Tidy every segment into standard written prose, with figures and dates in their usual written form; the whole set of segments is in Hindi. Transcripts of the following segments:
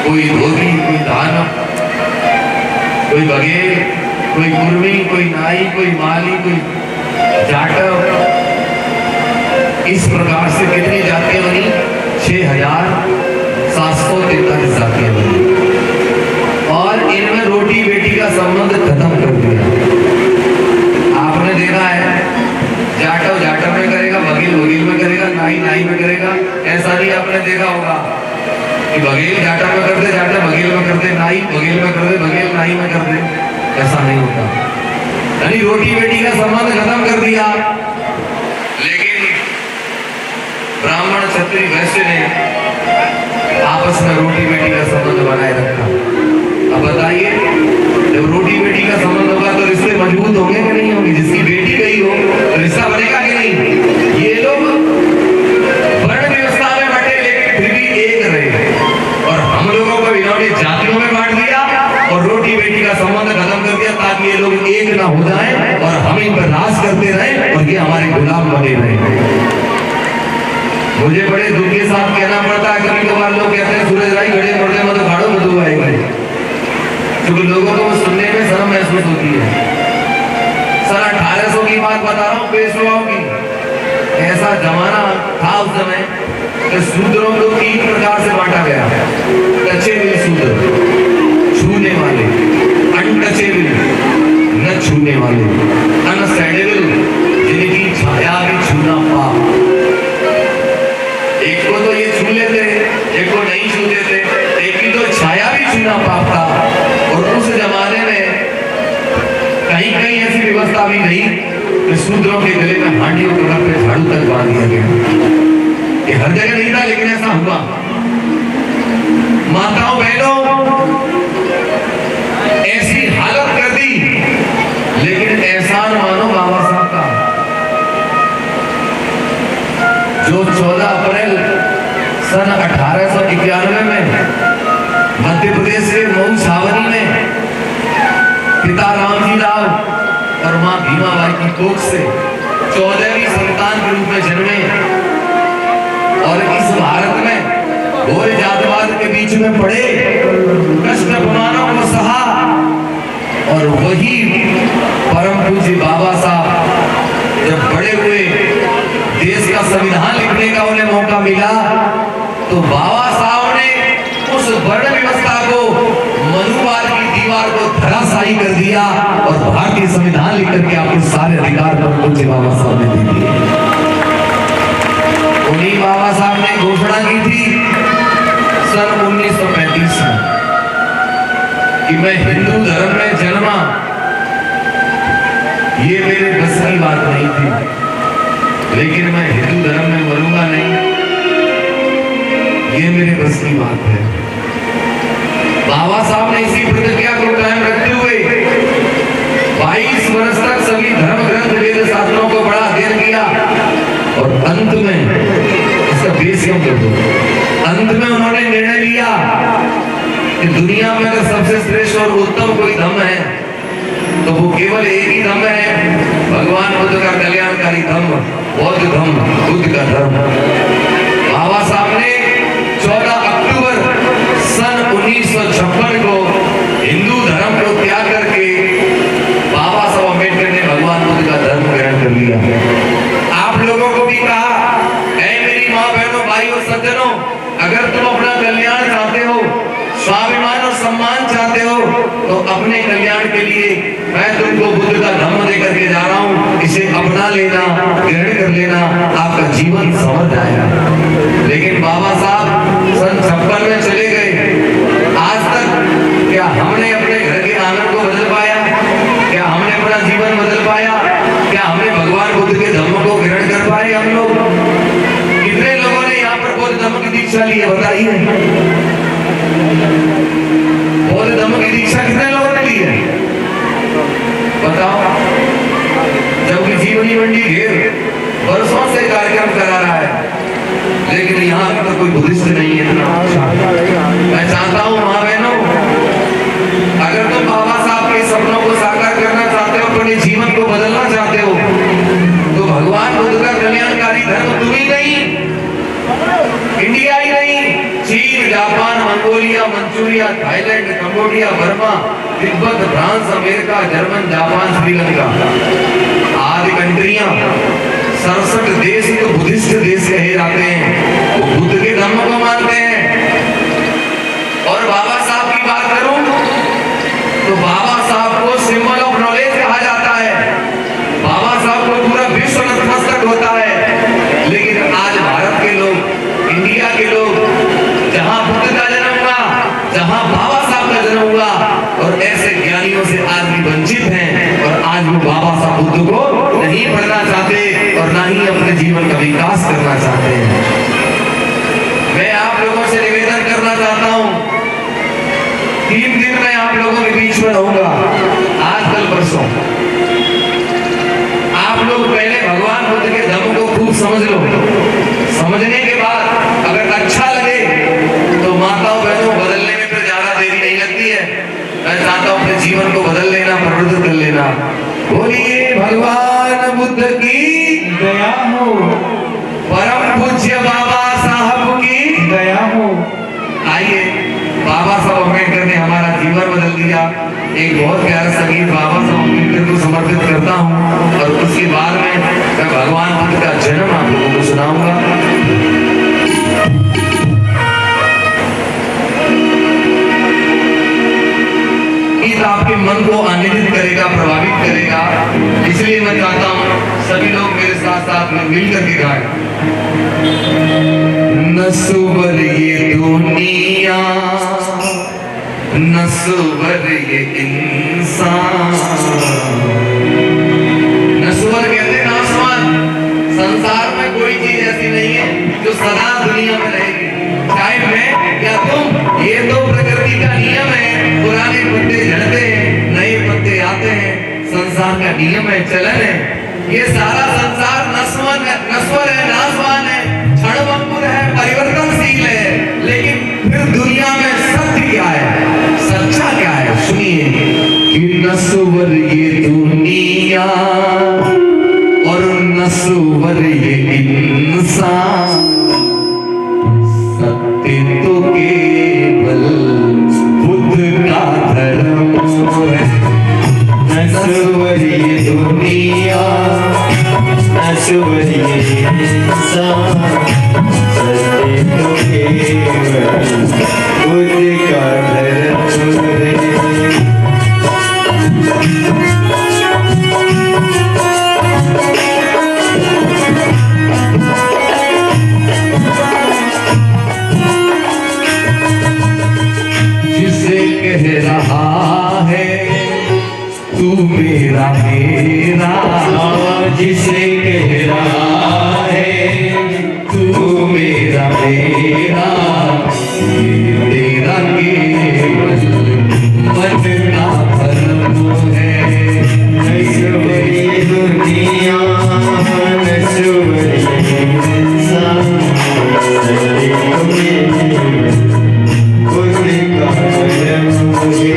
कोई धोबी, कोई दानव, कोई बघेल, कोई कुर्मी, कोई नाई, कोई माली, कोई जाटव। इस प्रकार से कितनी जातियां बनी? 6743 जातियां बनी। और इनमें रोटी बेटी का संबंध खत्म कर दिया। आपने देखा है, जाटव जाटव में करेगा, बघेल बघेल में करेगा, नाई नाई में करेगा। ऐसा नहीं आपने देखा होगा कि बघेल जाटव में करते, जाटव बघेल में करते, नाई बघेल में करते, बघेल नाई में करते। ऐसा नहीं होता। यानी रोटी बेटी का संबंध खत्म कर दिया। लेकिन ब्राह्मण क्षत्रिय वैश्य ने आपस में रोटी बेटी का संबंध बनाए रखा। अब बताइए, जब रोटी बेटी का संबंध होगा तो रिश्ते मजबूत होंगे कि नहीं होंगे? जिसकी बेटी गई हो तो रिश्ता बनेगा कि नहीं? ये लोग वर्ण व्यवस्था में बटे लेकिन फिर भी एक रहे, और हम लोगों को इन्होंने जातियों में बांट दिया और रोटी बेटी का संबंध खत्म कर दिया, ताकि ये लोग एक ना हो जाएं और हम इन पर राज करते रहे और ये हमारे गुलाम बने रहे। मुझे बड़े दुख के साथ कहना पड़ता है, कभी कभार लोग कहते हैं सूरज राई घड़े मुर्दे मत गाड़ो मधु आएगा, क्योंकि लोगों को सुनने में शर्म महसूस होती है। सन 1800 की बात बता रहा हूँ, पेशवाओं की। ऐसा जमाना था उस समय कि शूद्रों को 3 प्रकार से बांटा गया। टचेबल शूद्र, छूने वाले, अनटचेबल, न छूने वाले, अनसैडेबल, जिनकी छाया भी छूना पाप। एक को तो ये छू लेते, एक को नहीं छूते थे, एक की तो छाया भी छूना पाप था। और उस जमाने में कहीं कहीं ऐसी व्यवस्था भी नहीं कि शूद्रों के गले में हांडी और कड़ा पे झाड़ू तक बांध दिया गया। ये हर जगह नहीं था, लेकिन ऐसा हुआ। माताओं बहनों, ऐसी हालत कर दी, लेकिन एहसान मानो बाबा साहब का, जो 14 अप्रैल सन 1891 में मध्य प्रदेश के मऊ छावनी में पिता रामजी राव और मां भीमाबाई की कोख से 14वीं संतान के रूप में जन्मे और इस भारत में घोर जातवाद के बीच में पड़े, कष्ट अपमानों को सहा। और वही परम पूज्य बाबा साहब जब बड़े हुए, देश का संविधान लिखने का उन्हें मौका मिला, तो बाबा साहब ने उस वर्ण व्यवस्था को, मनुवाद की दीवार को धराशायी कर दिया और भारतीय संविधान लिख करके आपको सारे अधिकार परम पूज्य बाबा साहब ने दे दिए। उन्हीं बाबा साहब ने घोषणा की थी सन 1935 में कि मैं हिंदू धर्म में जन्मा। ये मेरे बस की बात नहीं थी, लेकिन मैं हिंदू धर्म में मरूंगा नहीं, ये मेरे बस की बात है। बाबा साहब ने इसी प्रतिज्ञा को कायम रखते हुए 22 वर्ष तक सभी धर्म ग्रंथ वेद शास्त्रों को बड़ा अध्ययन किया और अंत में, इसका बेस क्यों कर दो, अंत में उन्होंने निर्णय लिया कि दुनिया में अगर सबसे श्रेष्ठ और उत्तम कोई धर्म है तो वो केवल एक ही धर्म है, भगवान बुद्ध का कल्याणकारी धर्म, बौद्ध धर्म, बुद्ध का धर्म। बाबा साहब ने 14 अक्टूबर सन 1956 को हिंदू धर्म को त्याग करके बाबा साहब अम्बेडकर ने भगवान बुद्ध का धर्म ग्रहण कर लिया। आप लोगों को भी कहा, ऐ मेरी माँ बहनों भाई और सज्जनों, अगर तुम अपना कल्याण चाहते हो, स्वाभिमान और सम्मान चाहते हो, तो अपने कल्याण के लिए मैं तुमको बुद्ध का धर्म देकर के जा रहा हूँ, इसे अपना लेना, ग्रहण कर लेना, आपका जीवन संवर जाएगा। लेकिन बाबा साहब सन 56 में चले गए। आज तक क्या हमने अपने घर के आंगन को बदल पाया? क्या हमने अपना जीवन बदल पाया? क्या हमने भगवान बुद्ध के धर्म को ग्रहण कर पाए? हम लोग कितने लोगों ने यहाँ पर बौद्ध धर्म की दीक्षा ली है? बताइए, बौद्ध धर्म की दीक्षा कितने लोगों ने ली है? बताओ। जबकि जीवनी मंडी घेर वर्षों से कार्यक्रम करा रहा है, लेकिन यहाँ तो कोई बुद्धिस्ट नहीं है। मैं चाहता हूँ माँ बहनों, अगर तुम बाबा साहब के सपनों को साकार करना चाहते हो, अपने जीवन को बदलना चाहते हो, तो भगवान बुद्ध का कल्याणकारी धर्म तुम ही नहीं, इंडिया ही नहीं, चीन जा Manchuria, Thailand, Cambodia, Burma, Tibet, France, America, German, Japan, Sri Lanka आदि कंट्रियां 67 देश तो बुद्धिस्ट देश कहे जाते हैं, वो बुद्ध के धर्म को मानते हैं। और बाबा साहब की बात करूं तो बाबा साहब को सिंबल ऑफ नॉलेज कहा जाता है। बाबा साहब को पूरा विश्व नतमस्तक होता है। लेकिन आज भारत के लोग, इंडिया के लोग, जहां बुद्ध का जन्म हुआ, जहां बाबा साहब का जन्म हुआ, और ऐसे ज्ञानियों से आज भी वंचित हैं, और आज वो बाबा साहब बुद्ध को नहीं पढ़ना चाहते और ना ही अपने जीवन का विकास करना चाहते हैं। मैं आप लोगों से निवेदन करना चाहता हूं, 3 दिन मैं आप लोगों के बीच में रहूंगा, आज कल परसों। आप लोग पहले भगवान बुद्ध के धर्म को खूब समझ लो। समझने के बाद अगर अच्छा लगे तो माताओं बहनों बदलने में फिर ज्यादा देरी नहीं लगती है। मैं चाहता हूं अपने जीवन को बदल लेना, परिवर्तित कर लेना। बोलिए भगवान बुद्ध की दया हो, परम पूज्य बाबा साहब की दया हो। आइए, बाबा साहब अम्बेडकर ने हमारा जीवन बदल दिया। एक बहुत प्यारा संगीत बाबा साहब अम्बेडकर को समर्पित करता हूँ, और उसके बाद में मैं भगवान बुद्ध का जन्म आप लोगों को सुनाऊंगा। गीत आपके मन को आनंदित करेगा, प्रभावित करेगा, इसलिए मैं चाहता हूँ सभी लोग मेरे साथ साथ में मिल करके गाएं। नस्वर ये दुनिया, नस्वर ये इंसान, नस्वर कहते हैं आसमान। संसार में कोई चीज ऐसी नहीं है जो सदा दुनिया में रहेगी, चाहे मैं या तुम। ये तो प्रकृति का नियम है, पुराने पत्ते झड़ते हैं, नए पत्ते आते हैं, संसार का नियम है, चलन है। ये सारा संसार नस्वर है, नासवान है, क्षणभंगुर है, परिवर्तनशील है। लेकिन फिर दुनिया में सत्य क्या है, सच्चा क्या है? सुनिए कि नस्वर ये दुनिया और नस्वर ये इंसान, सत्य तो केवल बुद्ध का धर्म है। नस्वर ये दुनिया, नस्वर ये इंसान, सत्य तो केवल बुद्ध का धर्म है। जिसे कह रहा है तू मेरा मेरा, जिसे कह रहा है तू मेरा मेरा, ये तेरा केवल मन का भ्रम है। नस्वर ये दुनिया, नस्वर ये इंसान, सत्य तो केवल बुद्ध का धर्म है।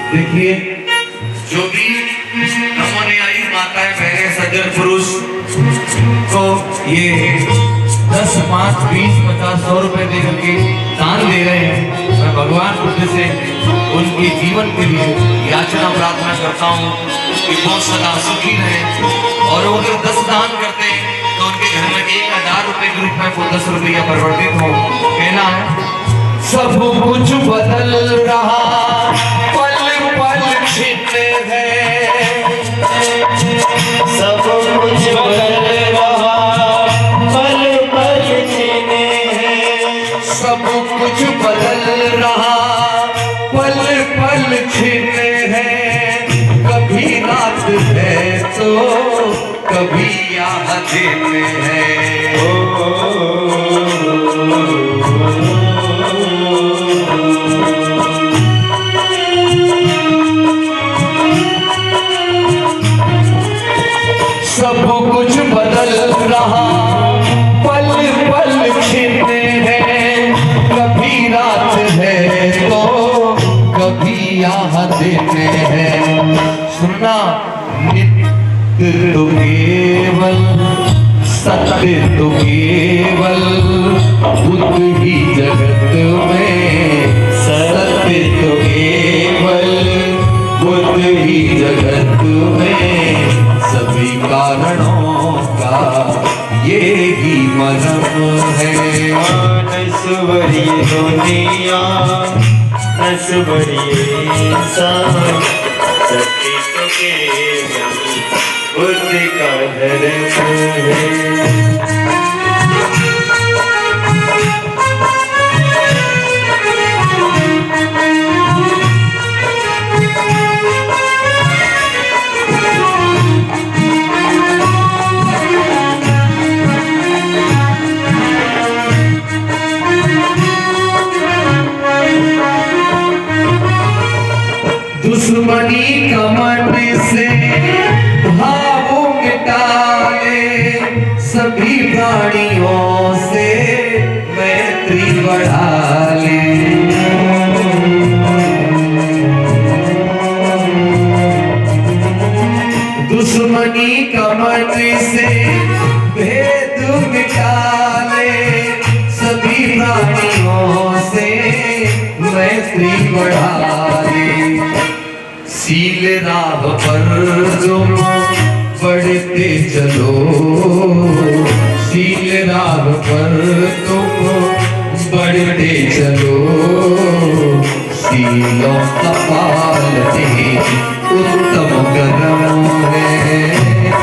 देखिए, जो भी नमोनियाई माताएं बहनें सज्जन पुरुष को ये 10, 5, 20, 50, 100 रुपए दे करके दान दे रहे हैं, मैं भगवान बुद्ध से उनके जीवन के लिए याचना प्रार्थना करता हूँ कि वो सदा सुखी रहे। और वो अगर 10 दान करते हैं तो उनके घर में 1000 रुपए के रूप में वो 10 रुपया परिवर्तित हो। कहना है सब कुछ बदल रहा, पल पल छिन्न है, सब कुछ बदल रहा, पल पल छिन्न है, सब कुछ बदल रहा, पल पल छिन्न है। है तो कभी याद देते हैं। सब कुछ बदल रहा, पल पल खिलते हैं, कभी रात है तो कभी यहाँ देते हैं। सुनना, नित्य तो केवल सत्य तो केवल बुद्ध ही जगत में, सत्य तो केवल बुद्ध ही जगत में, सभी कारणों का ये ही मर्म है। नस्वरी दुनिया नस्वरी इंसान, सत्य तो केवल बुद्ध का धर्म है। दुश्मनी कमर से भाव मिटाले, सभी प्राणियों से मैत्री बढ़ा ले। दुश्मनी कमर से भेद मिटाले, सभी प्राणियों से मैत्री बढ़ा ले। सील राह पर तुम बढ़ते चलो, सील राह पर तुम बढ़ते चलो, सीलों का पालते उत्तम कर्म है।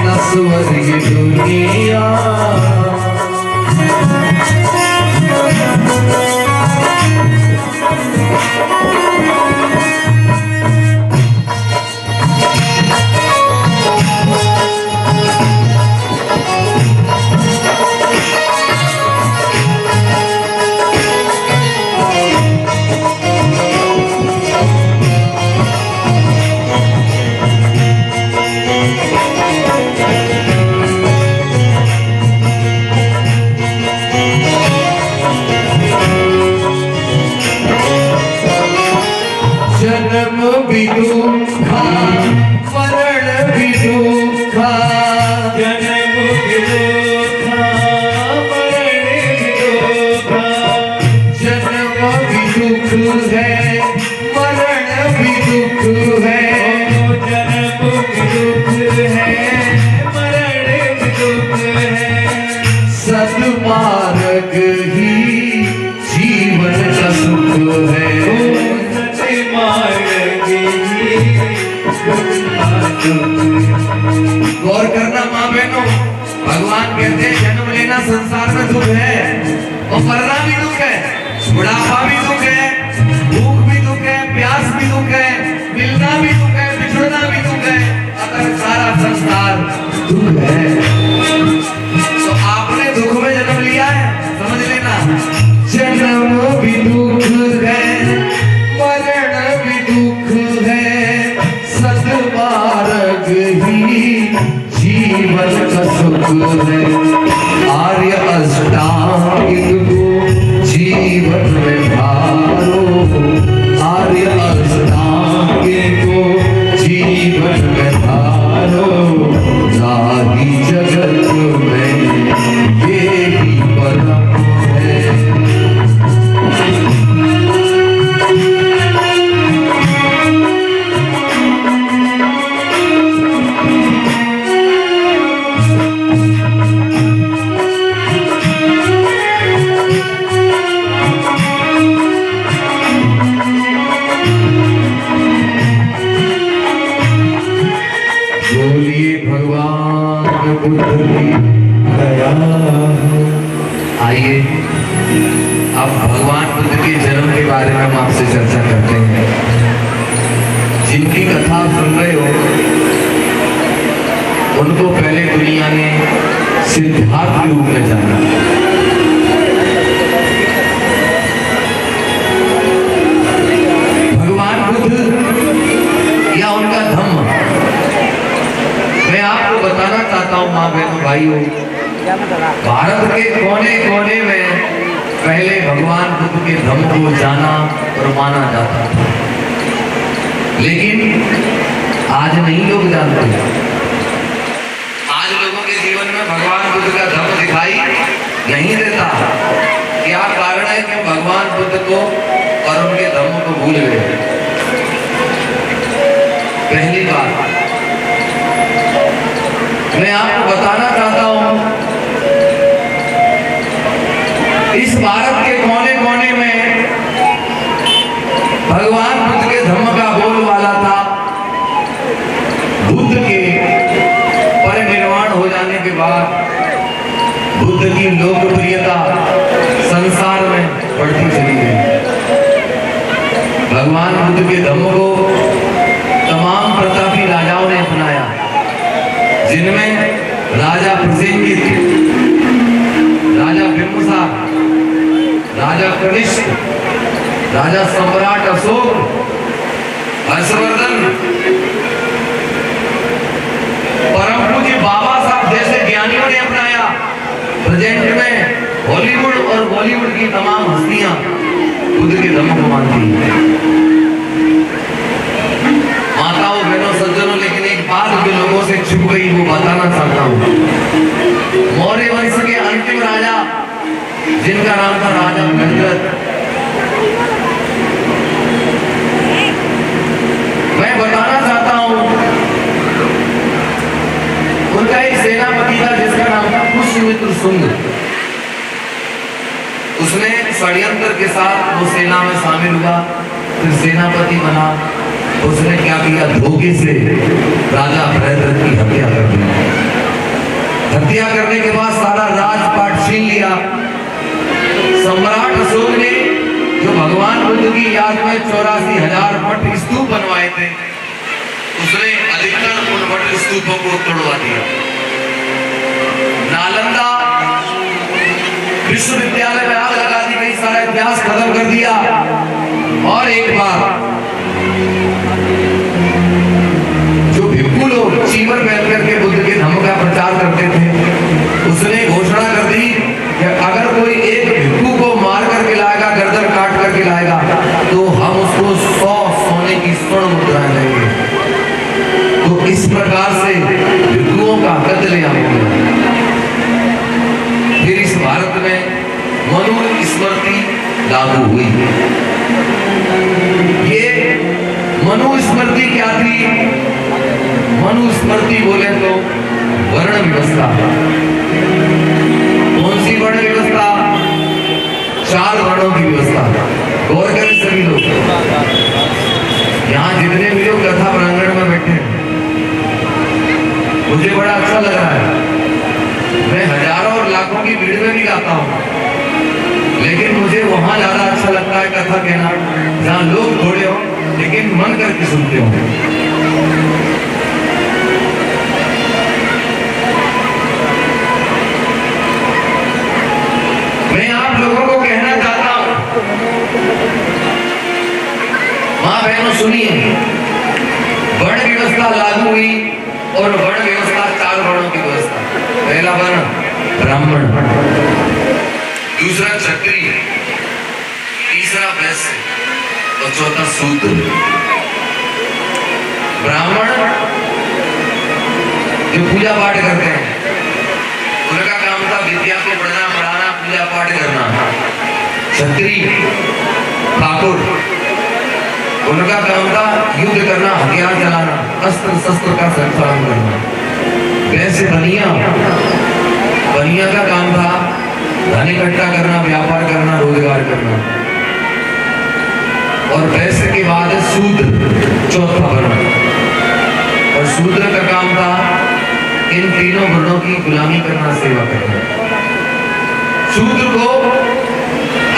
नस्वर ये दुनिया जन्म भी दुखा, मरण भी दुखा, जन्म भी दुखा, मरण भी दुखा, जन्म भी दुख है, मरण भी दुख है, जन्म भी दुख है, मरण भी दुख है। सद्मार्ग ही जीवन का सुख है। गौर करना माँ बहनों, भगवान कहते हैं जन्म लेना संसार में दुख है, और मरना भी दुख है, बुढ़ापा भी दुख है, भूख भी दुख है, प्यास भी दुख है, मिलना भी दुख है, बिछड़ना भी दुख है, अगर सारा संसार दुख है तो आपने दुख में जन्म लिया है, समझ लेना। जन्म भी दुख है, मरण भी दुख है, सद्मार्ग ही जीवन का सुख है। आर्य अष्टांगिक को जीवन में धारो, आर्य अष्टांगिक को जीवन में धारो, सारी जगत में ये ही परम है। बोलिए भगवान बुद्ध की दया। आइए अब भगवान बुद्ध के जन्म के बारे में हम आपसे चर्चा करते हैं। जिनकी कथा आप सुन रहे हो चाहता हूँ माँ बहनों भाइयों, भारत के कोने कोने में पहले भगवान बुद्ध के धम्म को जाना और माना जाता था, लेकिन आज नहीं लोग जानते। आज लोगों के जीवन में भगवान बुद्ध का धम्म दिखाई नहीं देता। क्या कारण है कि भगवान बुद्ध को और उनके धम्म को भूल गए? पहली बात मैं आपको बताना चाहता हूं, इस भारत के कोने कोने में भगवान बुद्ध के धम्म का बोलबाला था। बुद्ध के परिनिर्वाण हो जाने के बाद बुद्ध की लोकप्रियता संसार में बढ़ती चली गई। भगवान बुद्ध के धम्म को तमाम प्रतापी राजाओं ने अपनाया, जिनमें राजा प्रसेनजित, राजा बिंबिसार, राजा कनिष्क, राजा सम्राट अशोक, हर्षवर्धन, परम पूज्य बाबा साहब जैसे ज्ञानियों ने अपनाया। प्रेजेंट में हॉलीवुड और बॉलीवुड की तमाम हस्तियां बुद्ध के धम्म को मानती हैं। माताओं बहनों सज्जनों, लेकिन एक बात जो लोगों से छुप गई वो बताना चाहता हूँ। मौर्य वंश के अंतिम राजा जिनका नाम था राजा भगदत्त, मैं बताना चाहता हूँ उनका एक सेनापति था जिसका नाम था पुष्यमित्र शुंग। उसने षड्यंत्र के साथ वो सेना में शामिल हुआ, फिर सेनापति बना। उसने क्या किया, धोखे से राजा भरतद्वाज की हत्या कर दी। हत्या करने के बाद सारा राजपाट छीन लिया। सम्राट अशोक ने जो भगवान बुद्ध की याद में 84,000 मठ स्तूप बनवाए थे, उसने अधिकतर उन मठ स्तूपों को तोड़वा दिया। नालंदा विश्वविद्यालय में आग लगा दी गई, सारा इतिहास खत्म कर दिया। और एक बार जो भिक्षु लोग चीवर पहन करके बुद्ध के धम्म का प्रचार करते थे, उसने घोषणा कर दी कि अगर कोई एक भिक्षु को मार करके लाएगा, गर्दन काट करके लाएगा, तो हम उसको 100 सोने की स्वर्ण मुद्राएं देंगे। तो इस प्रकार से भिक्षुओं का कत्लेआम किया। फिर इस भारत में मनु स्मृति लागू हुई। ये मनु स्मृति क्या थी? मनु स्मृति बोले तो वर्ण व्यवस्था। कौन सी वर्ण व्यवस्था? 4 वर्णों की व्यवस्था। गौर करें सभी लोग, यहाँ जितने भी लोग कथा प्रांगण में बैठे हैं, मुझे बड़ा अच्छा लग रहा है। मैं हजारों और लाखों की भीड़ में भी गाता हूँ, लेकिन मुझे वहां ज्यादा अच्छा लगता है कथा कहना जहाँ लोग थोड़े हो लेकिन मन करके सुनते हो। मैं आप लोगों को कहना चाहता हूं, मां बहनों सुनिए, वर्ण व्यवस्था लागू हुई और वर्ण व्यवस्था 4 वर्णों की व्यवस्था। पहला वर्ण ब्राह्मण, दूसरा क्षत्रिय, तीसरा वैश्य और चौथा शूद्र। ब्राह्मण जो पूजा पाठ करते हैं, उनका काम था विद्या को पढ़ना, पढ़ाना, पूजा पाठ करना। क्षत्रिय ठाकुर, उनका काम था युद्ध करना, हथियार चलाना, अस्त्र शस्त्र का संचालन करना। वैश्य बनिया का काम था धन इकट्ठा करना, व्यापार करना, रोजगार करना। और वैश्य के बाद है शूद्र, चौथा वर्ण। और शूद्र का काम था इन तीनों वर्णों की गुलामी करना, सेवा करना। शूद्र को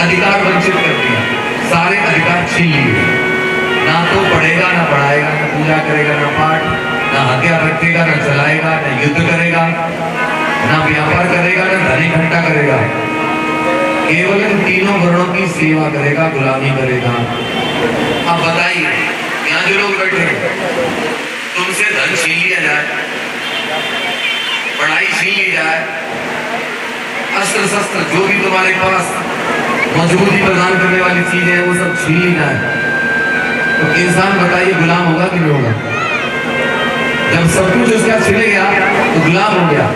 अधिकार वंचित कर दिया, सारे अधिकार छीन लिए। ना तो पढ़ेगा, ना पढ़ाएगा, ना पूजा करेगा, ना पाठ, ना हथियार रखेगा, ना चलाएगा, ना युद्ध करेगा, ना व्यापार करेगा, ना धन इकट्ठा करेगा। केवल इन तीनों वर्णों की सेवा करेगा, गुलामी करेगा। अब बताइए, यहाँ जो लोग बैठे हैं, तुमसे धन छीन लिया जाए पढ़ाई छीन ली जाए, अस्त्र शस्त्र जो भी तुम्हारे पास मजबूती प्रदान करने वाली चीजें हैं वो सब छीन ली जाए, तो इंसान बताइए गुलाम होगा कि नहीं होगा? जब सब कुछ उसका छिन गया तो गुलाम हो गया।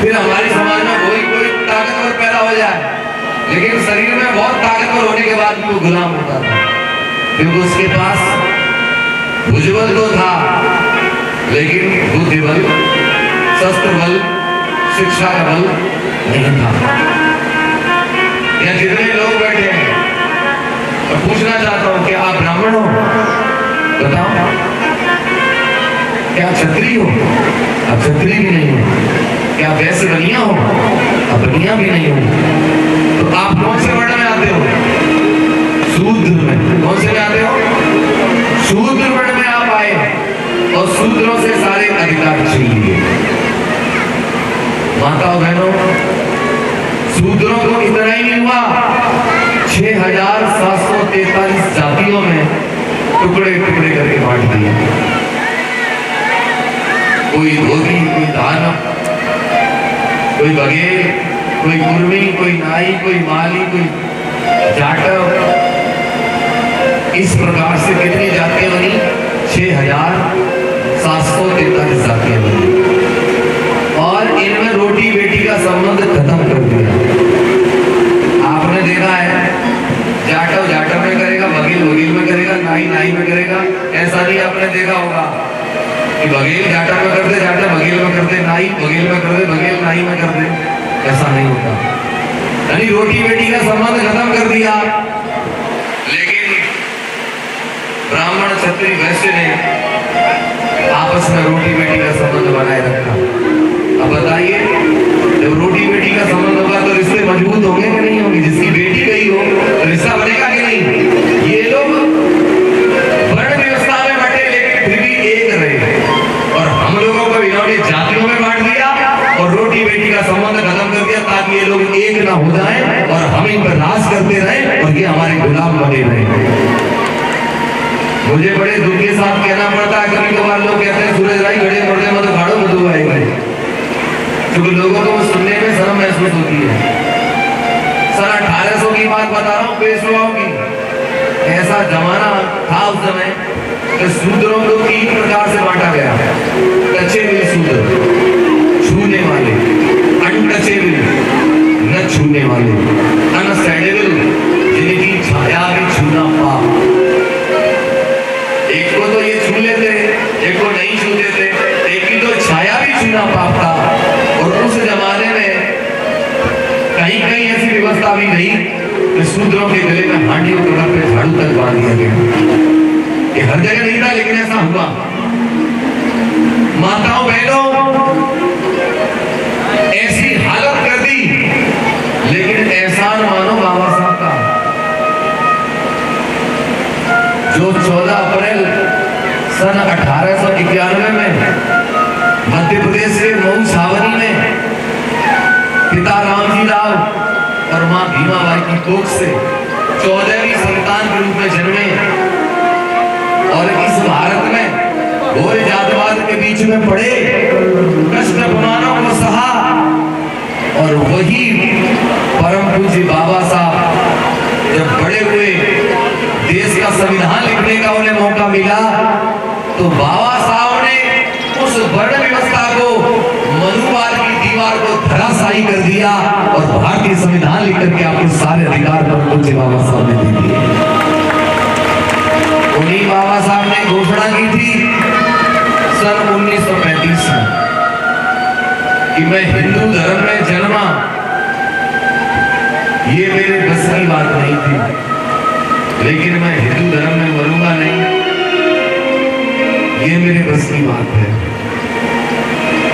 फिर हमारे समाज में कोई ताकतवर पैदा हो जाए, लेकिन शरीर में बहुत ताकतवर होने के बाद भी वो गुलाम होता था, क्योंकि उसके पास भुजबल तो था लेकिन बुद्धि बल, शस्त्र बल, शिक्षा का बल नहीं था। यहाँ जितने लोग बैठे हैं, और पूछना चाहता हूं कि आप ब्राह्मण हो? बताओ। क्या क्षत्रिय हो? आप क्षत्रिय भी नहीं हो। क्या वैश्य बनिया हो? आप बनिया भी नहीं हो। तो आप कौन से वर्ण में आते हो? शूद्र में। कौन से में आते हो? शूद्र वर्ण में आप आए और शूद्रों से सारे अधिकार छीन लिए। माताओं बहनों, शूद्रों को इतना ही नहीं हुआ, 6743 जातियों में टुकड़े टुकड़े करके बांट दिए। कोई धोबी, कोई दानव, कोई बघेल, कोई कुर्मी, कोई नाई, कोई माली, कोई जाटव, इस प्रकार से कितनी जातियां बनी? 6743 जातियां बनी, और इनमें रोटी बेटी का संबंध खत्म कर दिया। आपने देखा है, जाटव जाटव में करेगा, बघेल बघेल में करेगा, नाई नाई में करेगा। ऐसा नहीं आपने देखा होगा कि बघेल जाटव में करते, जाटव बघेल में करते, नाई बघेल में करते, बघेल नाई में करते। ऐसा नहीं होता। यानी रोटी बेटी का संबंध खत्म कर दिया। लेकिन ब्राह्मण, क्षत्रिय, वैश्य ने आपस में रोटी बेटी का संबंध बनाए रखा। अब बताइए, जब रोटी बेटी का संबंध होगा तो रिश्ते मजबूत होंगे कि नहीं होंगे? जिसकी बेटी गई हो तो रिश्ता बनेगा कि नहीं? ये लोग वर्ण व्यवस्था में बटे लेकिन फिर भी एक रहे, और हम लोगों को इन्होंने जातियों में बांट दिया और रोटी बेटी का संबंध खत्म कर दिया, ताकि ये लोग एक ना हो जाएं और हम इन पर राज करते रहे और ये हमारे गुलाम बने रहे। मुझे बड़े दुख के साथ कहना पड़ता है, कभी कभार लोग कहते हैं सूरज भाई घड़े मुर्दे मत उखाड़ो, मधु आएगा, क्योंकि लोगों को सुनने में शर्म महसूस होती है। सन 1800 की बात बता रहा हूँ, पेशवाओं की। ऐसा जमाना था उस समय कि शूद्रों को 3 प्रकार से बांटा गया। टचेबल शूद्र, छूने वाले; अनटचेबल, न छूने वाले; अनसैडेबल, जिनकी छाया भी छूना पाप। एक को तो ये छू लेते, एक को नहीं छूते थे, एक की तो छाया भी छूना पाप था। और उस जमाने में कहीं कहीं ऐसी व्यवस्था भी नहीं कि शूद्रों के गले में हांडी और कमर पे झाड़ू तक बांध दिया गया। ये हर जगह नहीं था, लेकिन ऐसा हुआ। माताओं बहनों, ऐसी हालत कर दी, लेकिन एहसान मानो बाबा साहब का, जो 14 अप्रैल सन 1891 में मध्य प्रदेश के मऊ छावनी में पिता रामजी राव और मां भीमाबाई की कोख से 14वीं संतान के रूप में जन्मे, और इस भारत में घोर जातिवाद के बीच में पड़े, कष्ट अपमानों को सहा, और वही परम पूज्य बाबा साहब जब बड़े हुए, देश का संविधान लिखने का उन्हें मौका मिला, तो बाबा साहब ने उस वर्ण व्यवस्था को, मनुवाद की दीवार को धराशायी कर दिया और भारतीय संविधान लिख करके आपके सारे अधिकार पर पूज्य बाबा साहब ने दे दिए। उन्हीं बाबा साहब ने घोषणा की थी सन 1935 में कि मैं हिंदू धर्म में जन्मा, ये मेरे बस की बात नहीं थी, लेकिन मैं हिंदू धर्म में मरूंगा नहीं, ये मेरे बस की बात है।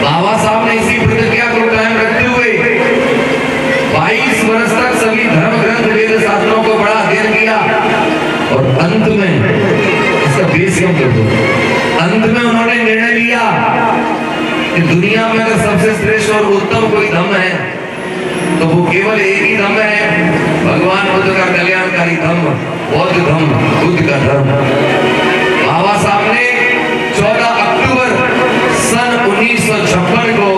बाबा साहब ने इसी प्रतिज्ञा को कायम रखते हुए 22 वर्ष तक सभी धर्म ग्रंथ, वेद शास्त्रों को बड़ा अध्ययन किया, और अंत में इसका बेस कम कर दो, अंत में उन्होंने निर्णय लिया कि दुनिया में अगर सबसे श्रेष्ठ और उत्तम कोई धर्म है तो वो केवल एक ही धर्म है, भगवान बुद्ध का कल्याणकारी धर्म, बौद्ध धर्म, बुद्ध का धर्म। बाबा साहब ने 14 अक्टूबर सन 1956 को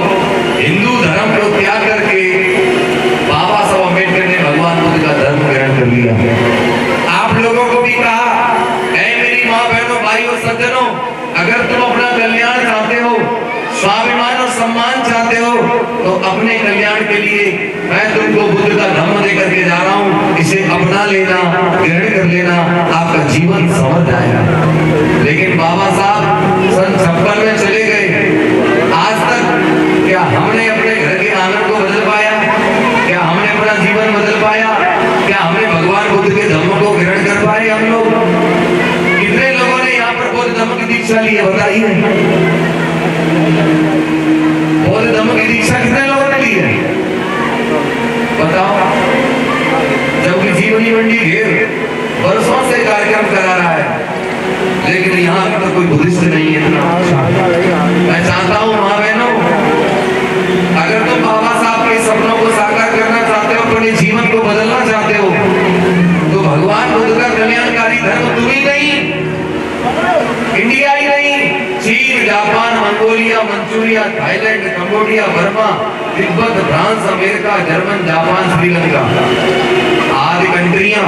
कल्याण के लिए मैं तुमको बुद्ध का धम्म दे करके जा रहा हूँ, इसे अपना लेना, ग्रहण कर लेना, आपका जीवन संवर जाएगा। लेकिन बाबा साहब सन 56 में चले गए। आज तक क्या हमने अपने घर के आंगन को बदल पाया? क्या हमने अपना जीवन बदल पाया? क्या हमने भगवान बुद्ध के धम्म को ग्रहण कर पाए? हम लोग कितने लोगों ने यहाँ पर बौद्ध धम्म की दीक्षा ली है, बताइए। बौद्ध धम्म की दीक्षा कितने लोगों ने ली है, बताओ। जबकि जीवनी मंडी घेर वर्षों से कार्यक्रम करा रहा है, लेकिन यहाँ तो कोई बुद्धिस्ट नहीं है इतना। मैं चाहता हूँ माँ बहनों, अगर तुम बाबा साहब के सपनों को साकार करना चाहते हो, अपने जीवन को बदलना चाहते हो, तो भगवान बुद्ध का कल्याणकारी धर्म तुम ही नहीं, इंडिया ही नहीं, चीन, Japan, Mongolia, Manchuria, Thailand, Cambodia, Burma, Tibet, France, America, German, Japan, Sri Lanka आदि कंट्रियां,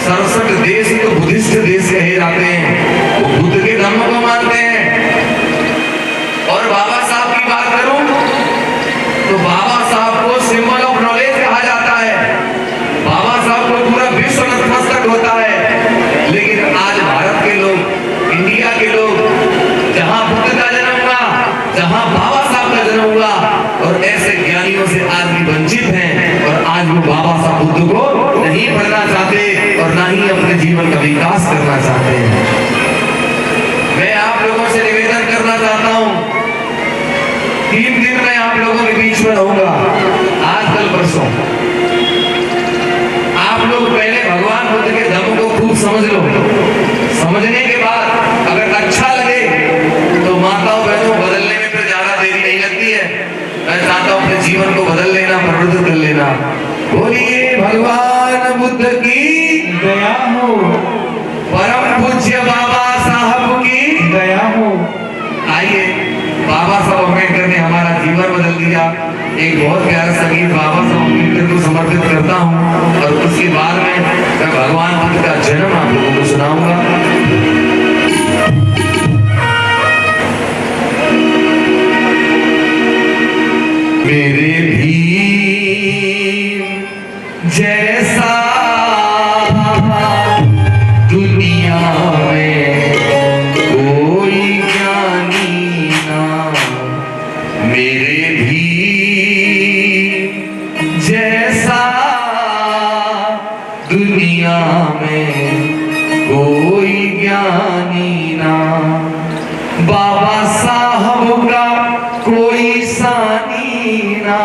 67 देश तो बुद्धिस्ट देश कहे जाते हैं, वो बुद्ध के धर्म को मानते हैं। और बाबा साहब की बात करूं तो बाबा साहब को सिंबल ऑफ नॉलेज कहा जाता है। बाबा साहब को पूरा विश्व नतमस्तक होता है। लेकिन आज भारत के लोग, इंडिया के लोग, जहां बुद्ध का जन्म हुआ, जहां बाबा साहब का जन्म हुआ, और ऐसे ज्ञानियों से आज भी वंचित हैं, और आज वो बाबा साहब बुद्ध को नहीं पढ़ना चाहते और ना ही अपने जीवन का विकास करना चाहते हैं। मैं आप लोगों से निवेदन करना चाहता हूं, 3 दिन मैं आप लोगों के बीच में रहूंगा, आज कल परसों। आप लोग पहले भगवान बुद्ध के धम्म को खूब समझ लो। समझने के बाद अगर अच्छा लगे तो माताओं बहनों बदलने में फिर ज्यादा देरी नहीं लगती है। मैं चाहता हूं अपने जीवन को बदल लेना, प्रवृत्त कर लेना। बोलिए भगवान बुद्ध की दया हो, परम पूज्य बाबा साहब की दया हो। आइए, बाबा साहब अम्बेडकर ने हमारा जीवन बदल दिया। एक बहुत प्यारा संगीत बाबा साहब अम्बेडकर को समर्पित करता हूँ, और उसके बाद में मैं भगवान बुद्ध का जन्म आप लोगों को सुनाऊंगा। मेरे भी जैसा दुनिया में कोई ज्ञानी ना, मेरे भी जैसा दुनिया में कोई ज्ञानी ना, बाबा साहब का कोई सानी ना,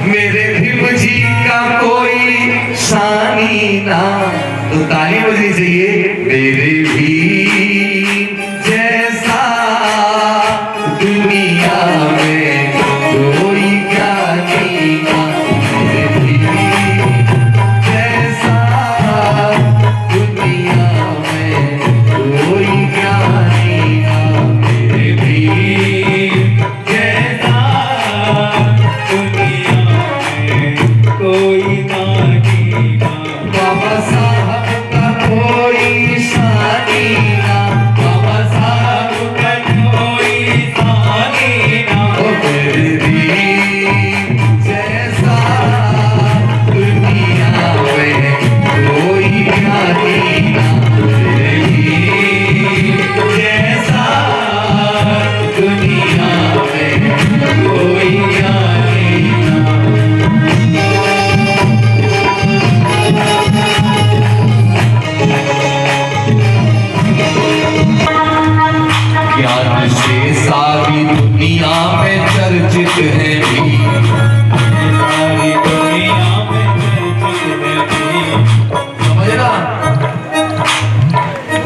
मेरे भीम जी का कोई सानी ना। तो ताली बजनी चाहिए। मेरे भी जैसा दुनिया में कोई ज्ञानी ना, मेरे भी जैसा दुनिया में कोई ज्ञानी ना, मेरे भी जैसा दुनिया में कोई मानी ना, बाबा साहब का कोई सानी ना, बाबा साहब का कोई सानी ना, ओ मेरे भी जैसा दुनिया में कोई ज्ञानी ना, मेरे भी जैसा दुनिया में कोई ज्ञानी ना। ज्ञान से सारी दुनिया में चर्चित है भी, सारी दुनिया में चर्चित है भी। समझना,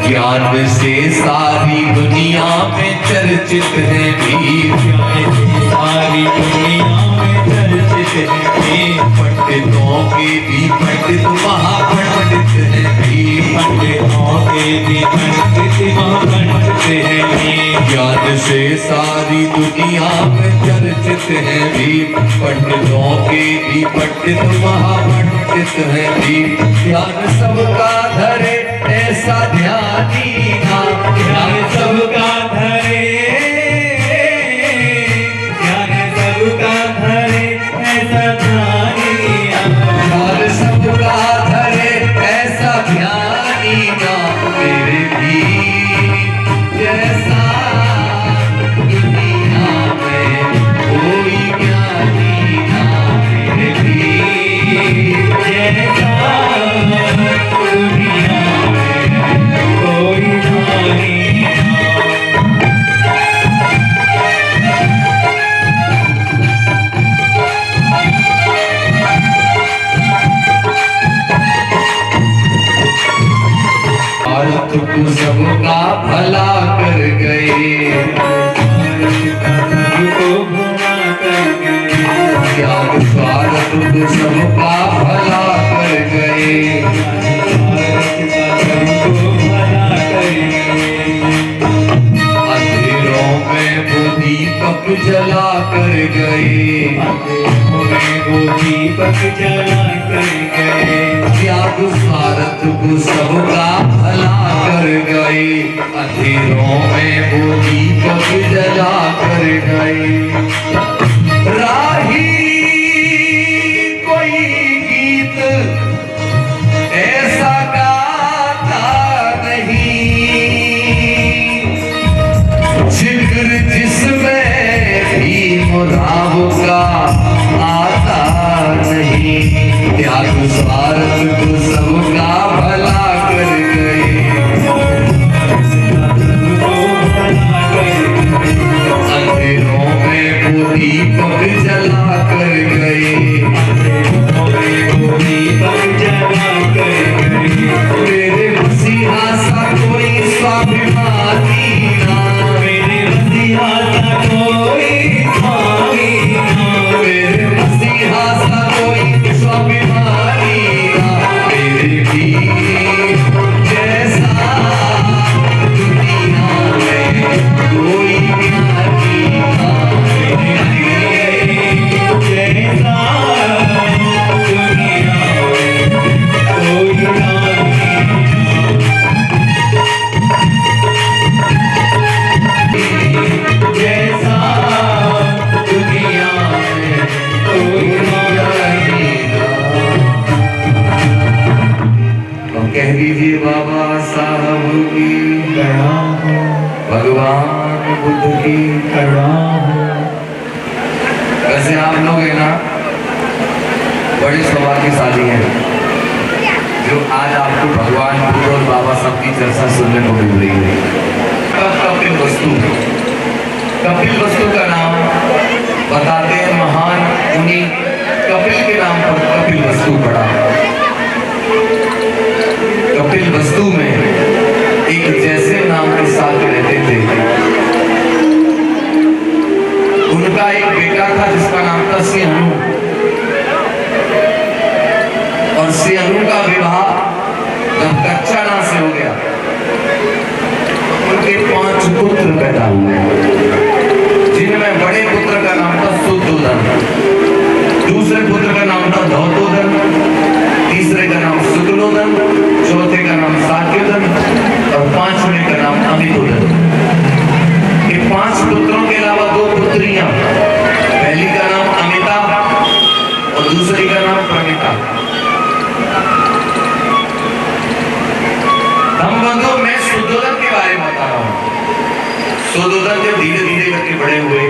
ज्ञान से सारी दुनिया में चर्चित है भी, सारी दुनिया में चर्चित है भी। पंडितों के भी पंडित महापंडित है भी, पंडितों के भी पंडित महापंडित है भी। ज्ञान से सारी दुनिया में चर्चित है भी, पंडितों के भी पंडित महापंडित है भी। ज्ञान सबका धरे ऐसा ध्यानी ना, ज्ञान सबका धरे, ज्ञान सबका धरे सबको भला कर गए। त्याग स्वार्थ को सबका भला कर गए। सबको भला कर गए। अंधेरों में वो दीपक जला कर गए। वो दीपक जला कर गए। त्याग स्वार्थ को सबका भला कर गए। अंधेरों में वो दीपक जला कर गए। राही कोई गीत ऐसा गाता नहीं, जिक्र जिसमें भी मुराद का आता नहीं। त्याग स्वार्थ को सबका भला कर गए। अंधेरों में वो दीपक जला कर गए। दीपक जला कर गए। मेरे मसीहा सा कोई स्वाभिमानी ना, मेरे मसीहा सा कोई स्वामी ना। मेरे मसीहा सा कोई स्वाभिमानी ना। मेरे भी जैसा दुनिया में कोई ज्ञानी ना। जैसा दुनिया में कोई जैसा दुनिया में कोई ज्ञानी ना। तो कह दीजिए बाबा साहब की गया हूँ, भगवान बुद्ध की। खड़ा हूँ। वैसे आप लोग है ना बड़े सौभाग्यशाली हैं जो आज आपको भगवान बुद्ध और बाबा साहब की चर्चा सुनने को मिल रही है। कपिल वस्तु, कपिल वस्तु का नाम बताते हैं महान मुनि कपिल के नाम पर कपिल वस्तु पड़ा। कपिल वस्तु में एक जैसे नाम के साथ रहते थे। उनका एक बेटा था जिसका नाम था सिंहनु, और सिंहनु का विवाह जब कच्चाना से हो गया उनके 5 पुत्र पैदा हुए, जिनमें बड़े पुत्र का नाम था शुद्धोधन, दूसरे पुत्र का नाम था धौतोधन, तीसरे का नाम शुक्लोधन, चौथे का नाम सात्योधन और 5वें का नाम अमितोधन। ये 5 पुत्रों के अलावा 2 पुत्रियां, पहली का नाम अमिता और दूसरी का नाम प्रमिता। हम बंधु मैं शुद्धोधन के बारे में बता रहा हूं। शुद्धोधन जब धीरे धीरे करके बड़े हुए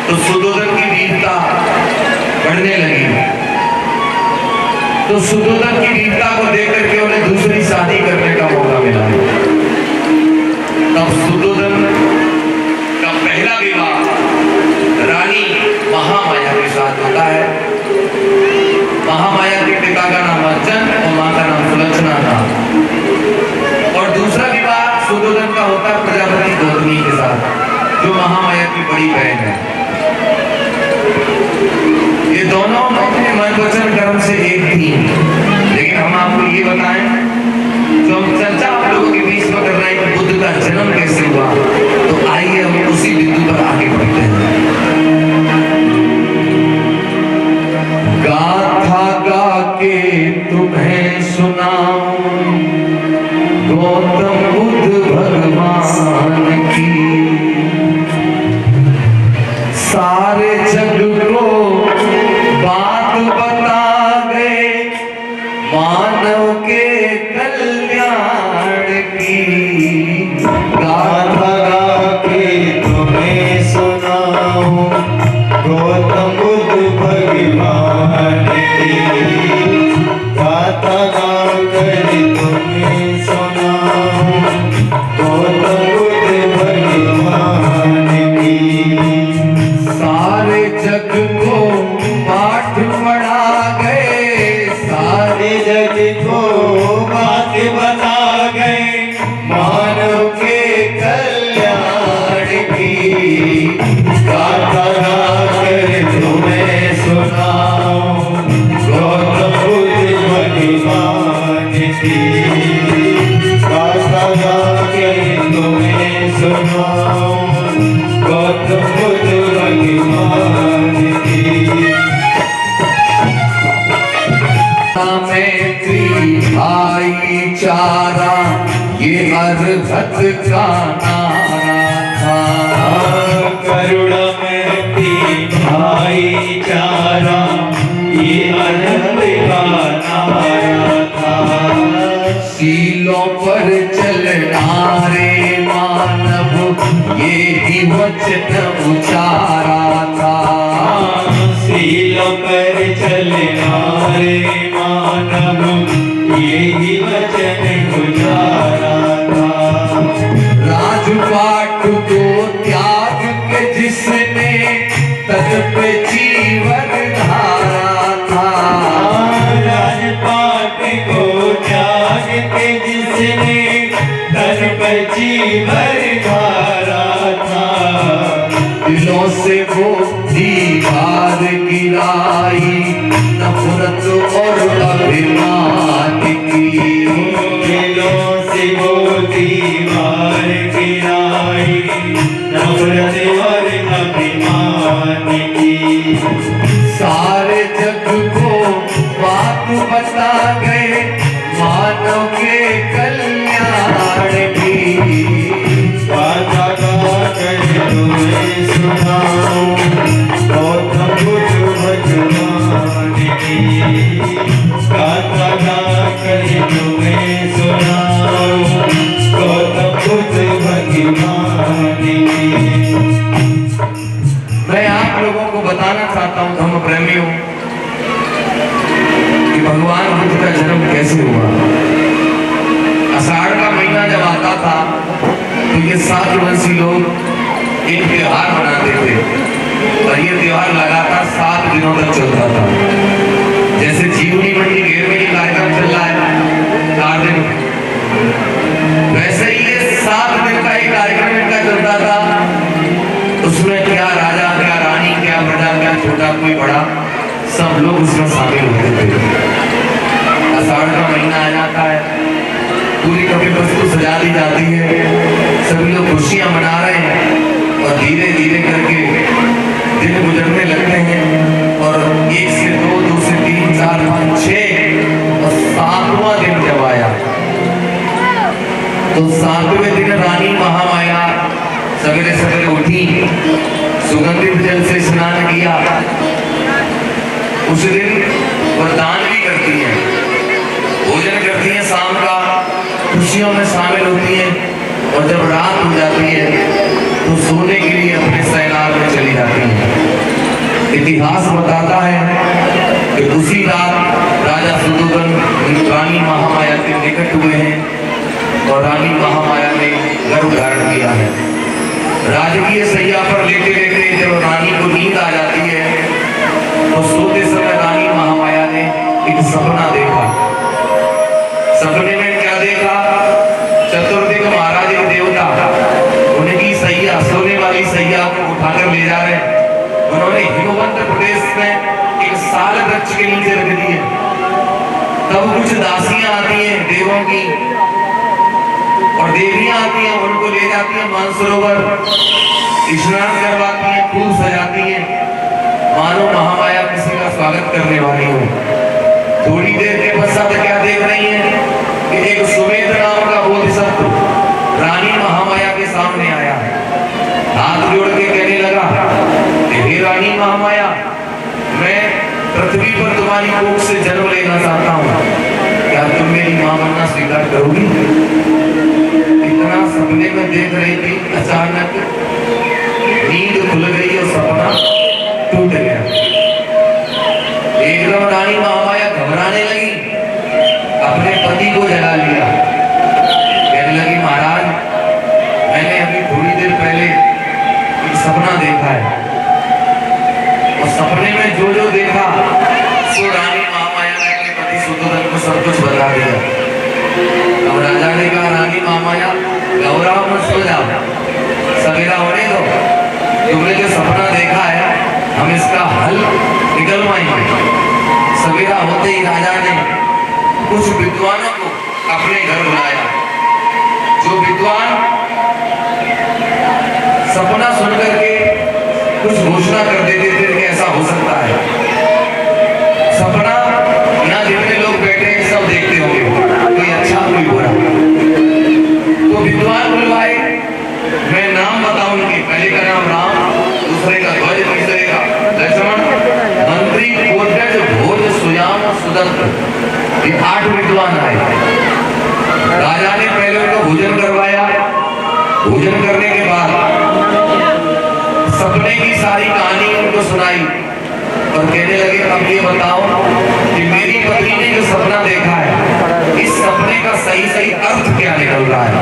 तो शुद्धोधन की वीरता बढ़ने लगी। तो शुद्धोधन की वीरता को देख करके उन्हें दूसरी शादी करने का मौका मिला। तब शुद्धोधन का पहला विवाह रानी महामाया के साथ होता है। महामाया के पिता का नाम अर्जुन और मां का नाम सुलोचना था। और दूसरा विवाह शुद्धोधन का होता है प्रजापति गौतमी के साथ, जो महामाया की बड़ी बहन है। ये दोनों अपने मन वचन कर्म से एक थी। लेकिन हम आपको ये बताएं, जो हम चर्चा आप लोगों के बीच में कर रहे हैं कि बुद्ध का जन्म कैसे हुआ, तो आइए हम उसी बिंदु पर आगे बढ़ते हैं। गाथा गा के तुम्हें सुनाऊं गौतम बुद्ध भगवान की, सारे जग को बात बता गए मानव के कल्याण की। गाथा गा गौतम बुद्ध भगवान की। मैत्री भाईचारा ये अरहत का नारा था। करुणा मैत्री भाईचारा ये अरहत का नारा था। सीलों पर चलना रे मानव ये ही वचन उचारा था। सीलों पर चलना रे मानव ये ही वचन गुजारा था। राजपाट को त्याग के जिसने तन पे जीवन धारा था। राजपाट को त्याग के जिसने तन पर जीवन धारा था। दिलों से वो दीवार गिराई नफरत और अभिमान की। दिलों से वो दीवार गिराई नफरत और अभिमान की। सारे जग को बात बता गए मानव के कल्याण की। गाथा गाकर तुम्हें सुनाऊं गौतम बुद्ध भगवान की। गाथा गाकर तुम्हें सुनाऊं गौतम बुद्ध भगवान की। मैं आप लोगों को बताना चाहता हूं धर्म प्रेमियों कि भगवान बुद्ध का जन्म कैसे हुआ। आषाढ़ का महीना जब आता था तो ये सातवंशी लोग एक त्योहार मनाते थे और ये त्योहार लगातार 7 दिनों तक चलता था। जैसे जीवनी मंडी घेर में ये कार्यक्रम चल रहा है 4 दिन, वैसे ही ये 7 दिन का एक कार्यक्रम इनका चलता था। उसमें क्या राजा क्या रानी क्या प्रजा क्या छोटा कोई बड़ा सब लोग उसमें शामिल होते थे। आषाढ़ का महीना आ जाता है, पूरी कभी वस्तु सजा दी जाती है, सभी लोग खुशियां मना रहे हैं और धीरे धीरे करके दिन गुजरने लगते हैं और 1 से 2, 2 से 3, 4, 5, 6 और 7वां दिन जब आया तो 7वें दिन रानी महामाया सवेरे सवेरे उठी, सुगंधित जल से स्नान किया। उस दिन वरदान भी करती हैं, भोजन करती हैं शाम का, खुशियों में शामिल होती हैं और जब रात हो जाती है तो सोने के लिए अपने सैनार में चली जाती हैं। इतिहास बताता है कि उसी रात राजा सुदोधन रानी महामाया के निकट हुए हैं और रानी महामाया ने गर्भ धारण किया है। राजकीय सैया पर लेटे लेटे जब रानी को नींद आ जाती है तो सोते समय रानी महामाया ने एक सपना देखा। सपने में क्या देखा? चतुर्दिक महाराज एक देवता उनकी सैया, सोने वाली सैया को उठाकर ले जा रहे हैं। उन्होंने हिमवंत प्रदेश में एक साल वृक्ष के नीचे रख दिए। तब कुछ दासियां आती हैं देवों की और देवियां आती हैं, उनको ले जाती हैं मानसरोवर, स्नान करवाती हैं, फूल सजाती हैं, मानो महामाया किसी का स्वागत करने वाली हो। थोड़ी देर के पश्चात क्या देख रही हैं कि एक सुमेध नाम का बोधिसत्व रानी महामाया के सामने आया, हाथ जोड़ के कहने लगा, हे रानी महामाया, मैं पृथ्वी पर तुम्हारी कोख से जन्म लेना चाहता हूँ, क्या तुम मेरी मां बनना स्वीकार करोगी? इतना सपने में देख रही थी, अचानक नींद खुल गई और सपना टूट गया। एकदम रानी महामाया घबराने लगी, अपने पति को जगा लिया, कहने लगी, महाराज मैंने अभी थोड़ी देर पहले एक सपना देखा है और सपने में जो जो देखा सो रानी महामाया ने अपने पति सुदोधन को सब कुछ बता दिया। अब राजा ने कहा, रानी महामाया घबराओ मत, सो जाओ, सवेरा होने दो, तुमने जो सपना देखा है हम इसका हल निकलवाएंगे। सवेरा होते ही राजा ने कुछ विद्वानों को अपने घर बुलाया। जो विद्वान सपना सुन करके कुछ घोषणा कर देते थे कि ऐसा हो सकता है। सपना यहाँ जितने लोग बैठे हैं सब देखते होंगे, कोई अच्छा कोई बुरा। तो विद्वान बुलवाए, मैं नाम बताऊं उनके, पहले का नाम राम, दूसरे का ध्वज, तीसरे का लक्ष्मण, मंत्री कोटज भोज सुजान सुदत्त, ये 8 विद्वान आए। राजा ने पहले उनको भोजन करवाया। भोजन करने के बाद सपने की सारी कहानी उनको सुनाई और कहने लगे अब ये बताओ कि मेरी पत्नी ने जो सपना देखा है इस सपने का सही सही अर्थ क्या निकल रहा है।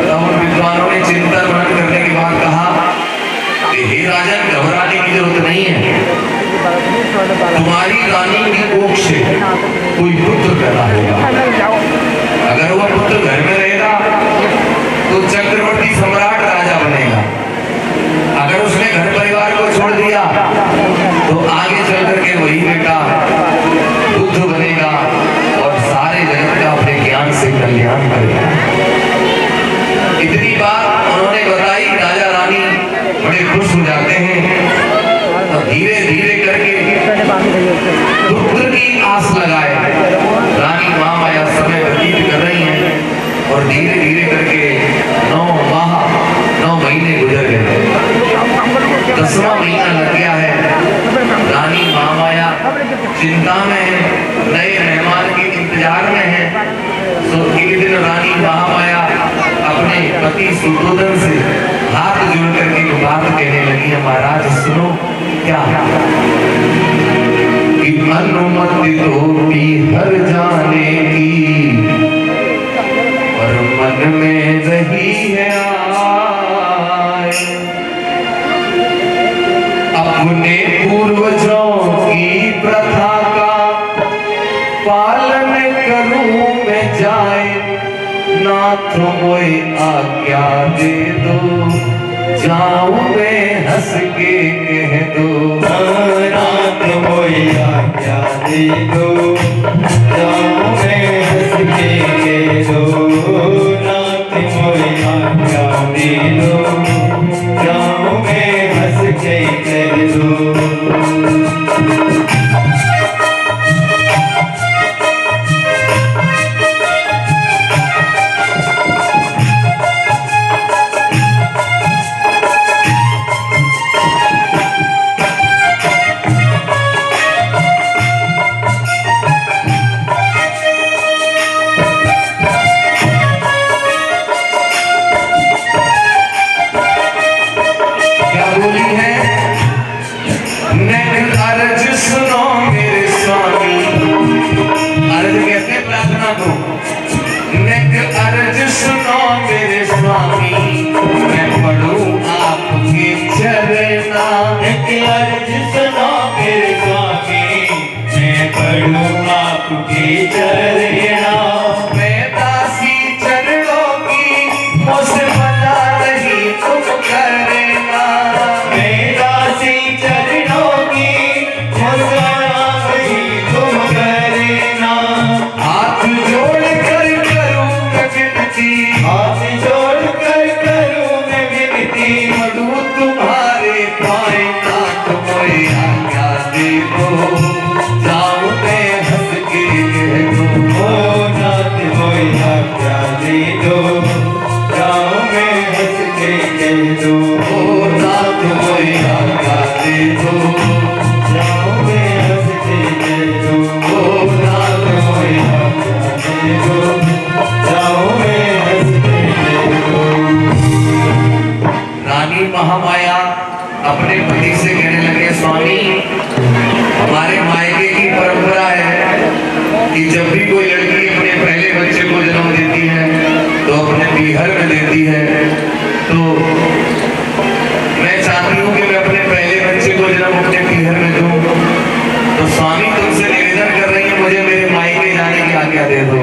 तब उन विद्वानों ने चिंतन मनन करने के बाद कहा कि हे राजन, घबराने की जरूरत नहीं है, तुम्हारी रानी की कोख से कोई पुत्र पैदा होगा। अगर वह पुत्र घर में रहेगा तो चक्रवर्ती सम्राट राजा बनेगा। अगर उसने घर परिवार को छोड़ दिया तो आगे चल करके वही बेटा बुद्ध बनेगा और सारे जगत का अपने ज्ञान से कल्याण करेगा। इतनी बात उन्होंने बताई, राजा रानी बड़े खुश हो जाते हैं। तो धीरे धीरे करके पुत्र की आस लगाए रानी महामाया समय व्यतीत कर रही हैं और धीरे धीरे करके 9 माह 9 महीने गुजर गए। 10वां महीना लग गया है। रानी महामाया चिंता में है, नए मेहमान के इंतजार में है। तो एक दिन रानी महामाया अपने पति सुतोधन से हाथ जोड़ करके एक बात कहने लगी है, महाराज सुनो क्या कि अनुमति होती हर जाने की और मन में रही है आए, अपने पूर्वजों की प्रथा का पालन करूं मैं जाए, नाथ मोए आज्ञा दे दो, जाऊं मैं हंस के कह दो। नाथ मोए आज्ञा दे दो, जाऊं मैं हंस के कह दो। नाथ मोए आज्ञा दे दो, जाऊं मैं हंस के कह दो। महामाया अपने पति से कहने लगे, स्वामी हमारे मायके की परंपरा है कि जब भी कोई लड़की अपने पहले बच्चे को जन्म देती है तो अपने पीहर में देती है, तो मैं चाहती हूँ कि मैं अपने पहले बच्चे को जन्म अपने पीहर में दूं। तो स्वामी तुमसे निवेदन कर रही है, मुझे मेरे मायके जाने की आज्ञा दे दो।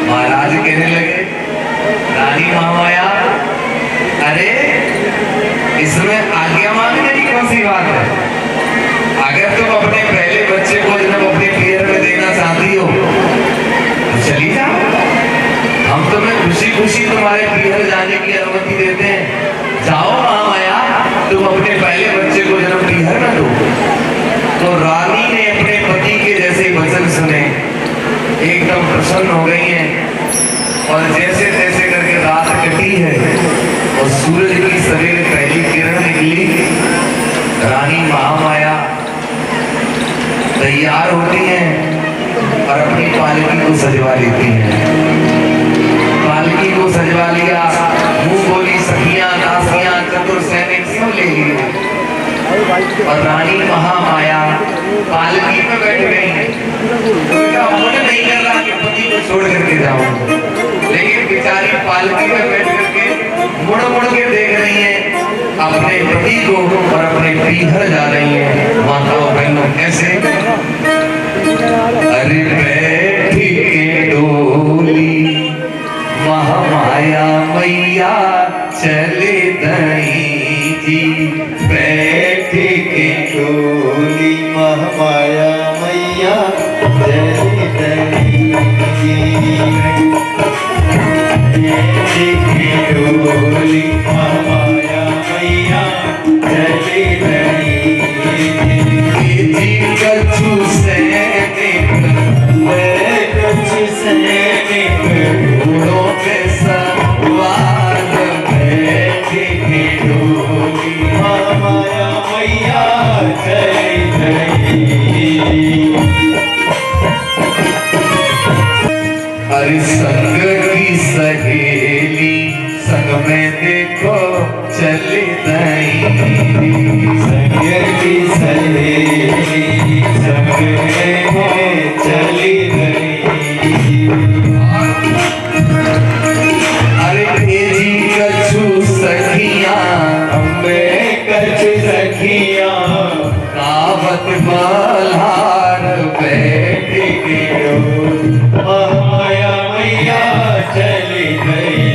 महाराज कहने लगे, रानी महामाया अरे इसमें आज्ञा मांगने की कौन सी बात है? अगर तुम अपने पहले बच्चे को जन्म अपने पीहर में देना चाहती हो तो चली जाओ, हम तुम्हें खुशी खुशी तुम्हारे पीहर जाने की अनुमति दे कहते हैं जाओ महामाया तुम अपने पहले बच्चे को जन्म पीहर न दो। तो रानी ने अपने पति के जैसे वचन सुने, एकदम प्रसन्न हो गई हैं और जैसे तैसे करके रात कटी है और सूरज की सवेरे पहली किरण निकली। रानी महामाया तैयार होती हैं और अपनी पालकी को सजवा लेती हैं। पालकी को सजवा लिया, मुंह बोली सखियां दासियां चतुर सैनिक सब ले लिए और रानी महामाया पालकी में बैठ गई। उनका मन नहीं कर रहा कि पति को छोड़ करके जाऊं, लेकिन बेचारी पालकी में बैठ करके मुड़ मुड़ के देख रही है अपने पति को और अपने पीहर जा रही है। माताओं बहनों कैसे, अरे बैठी के डोली महामाया मैया चले दई जी, बैठी के डोली महामाया मैया चली दई जी, बैठी के डोली महामाया मैया चली दई जी। कछु सैनिक घोड़ों पे सवार बैठे के डोली महामाया मैया चली दई। अरे संग की सहेली संग में देखो चली दई, संग की सहेली संग में चली गई। अरे तेरी कछु सखियां हमें कछु सखियां कावत बल्हार बैठे के महामाया मैया चली गई।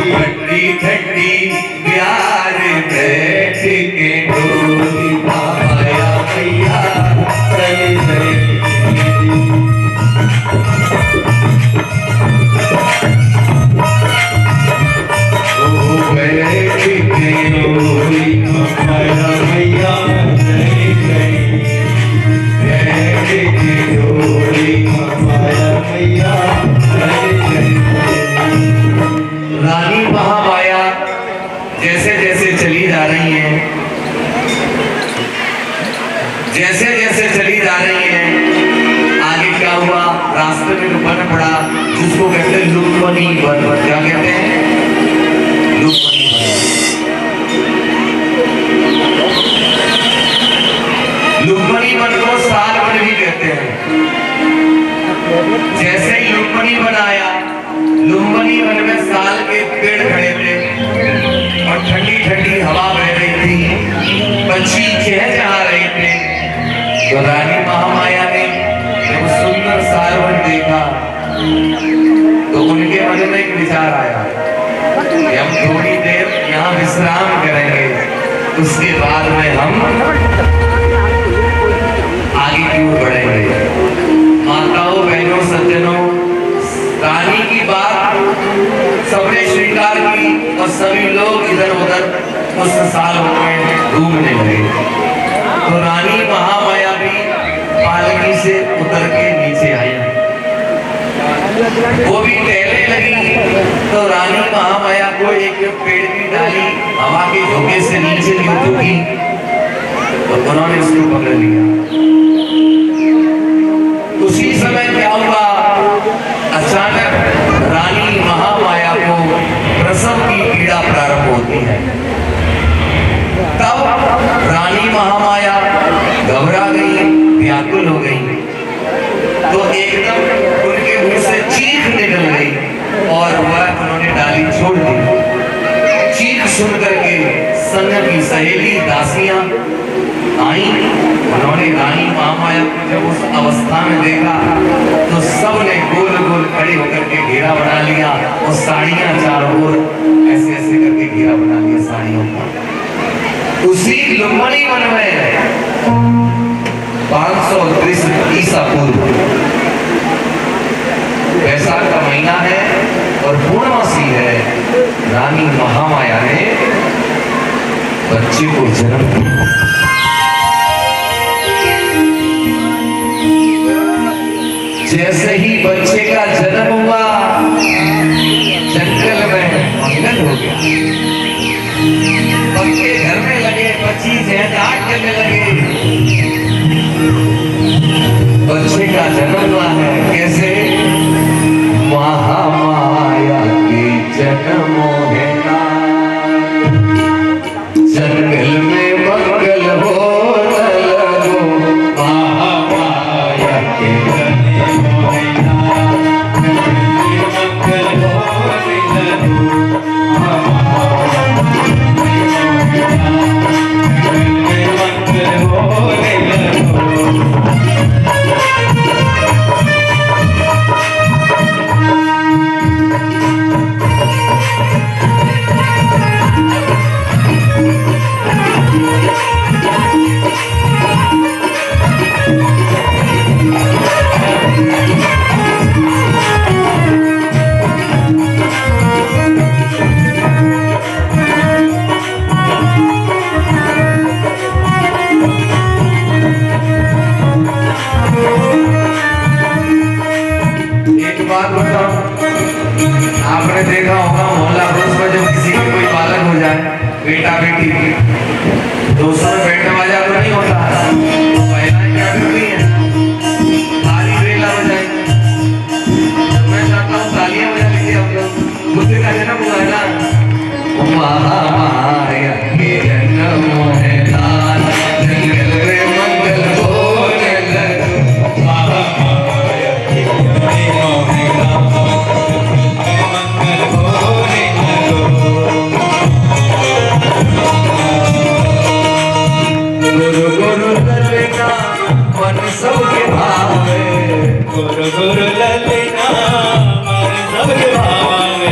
ठंडी ठंडी प्यार बैठ के डोली महामाया मैया चली गई। ओ बैठ के डोली महामाया मैया चली गई, बैठ के डोली महामाया मैया चली गई। रानी महामाया जैसे जैसे चली जा रही हैं, जैसे जैसे चली जा रही हैं, आगे क्या हुआ, रास्ते में वन पड़ा जिसको कहते हैं लुम्बिनी वन। क्या कहते हैं? लुम्बिनी वन। लुम्बिनी वन को साल वन भी कहते हैं। जैसे ही लुम्बिनी वन आया, लुम्बिनी वन में साल के पेड़ खड़े थे और ठंडी ठंडी हवा बह रही थी, पक्षी चहचहा रहे थे। तो रानी महामाया ने जब सुंदर सालवन देखा तो उनके मन में एक विचार आया कि हम थोड़ी देर यहाँ विश्राम करेंगे, उसके बाद में हम आगे की ओर बढ़ेंगे। माताओं बहनों सज्जनों, रानी की बात सबने स्वीकार की और सभी लोग इधर उधर उस साल में घूमने लगे। तो रानी महामाया भी पालकी से उतर के नीचे आई, वो भी टहलने लगी। तो रानी महामाया को एक पेड़ की डाली हवा के झोंके से नीचे यूं झुकी तो उन्होंने उसको पकड़ लिया। उसी समय क्या हुआ, अचानक रानी महामाया को होती है। तब रानी महामाया घबरा गई, व्याकुल हो गई, तो एकदम उनके मुंह से चीख निकल गई और वह उन्होंने डाली छोड़ दी। चीख सुन करके संग की सहेली दासियां आई, उन्होंने रानी महामाया को जब उस अवस्था में देखा तो सबने गोल गोल खड़े होकर के घेरा बना लिया और साड़ियां चारों ओर ऐसे ऐसे करके घेरा बना लिया साड़ियों का। उसी लुम्बिनी वन में 530 ईसा पूर्व वैशाख का महीना है और पूर्णमासी है, रानी महामाया ने बच्चे को जन्म दिया। जैसे ही बच्चे का जन्म हुआ जंगल में मंगल हो गया, पक्के घर में लगे बच्ची जहदाट करने लगे। बच्चे का जन्म हुआ है कैसे? महामाया के जन्म है ना, जंगल में मंगल हो लगो, महामाया के आपने देखा होगा मोहल्ला पड़ोस में जब किसी के कोई बालक हो जाए, बेटा बेटी, तो उसमें बैठने वाला तो नहीं होता, महिलाएं क्या करती हैं? ताली बेला बजाएंगी। मैं चाहता हूँ तालियां बजा लीजिए आप लोग। बुद्ध का जन्म हुआ है ना, महामाया के जन्म है ना, जंगल में मंगल होने लगो, महामाया के जन्म है ना। गुरु गुरु ललना मन सबके भावे, गुरु गुरु ललना मन सबके भावे,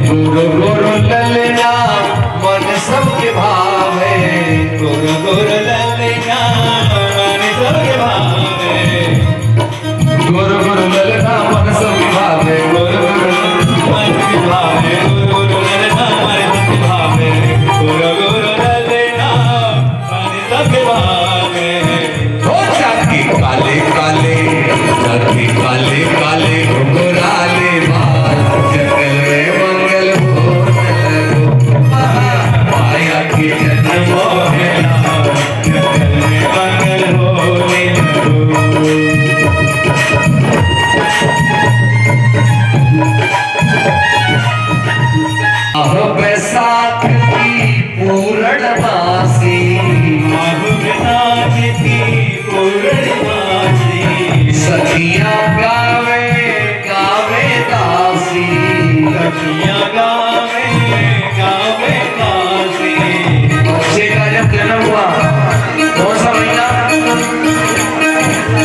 गुरु गुरु ललना मन सबके भावे, गुरु गुरु ललना मन सबके भावे, गुरु गुरु ललना मन सबके भावे, गुरु गुरु मन सबके भावे, गुरु गुरु ललना मन सबके भावे, गुरु गुरु ललना मन सबके भावे। हो जाती काले काले, जाती काले काले घुंघराले बाल, जंगल में मंगल हो लगो, महामाया के जन्म है ना, जंगल में मंगल होने लगो। अब बैसाख की पूर्णमासी, अब बैसाख की पूर्णमासी, सखियां गावे गावे दासी, सखियां गावे गावे दासी। बच्चे का जब जन्म हुआ कौन सा महीना?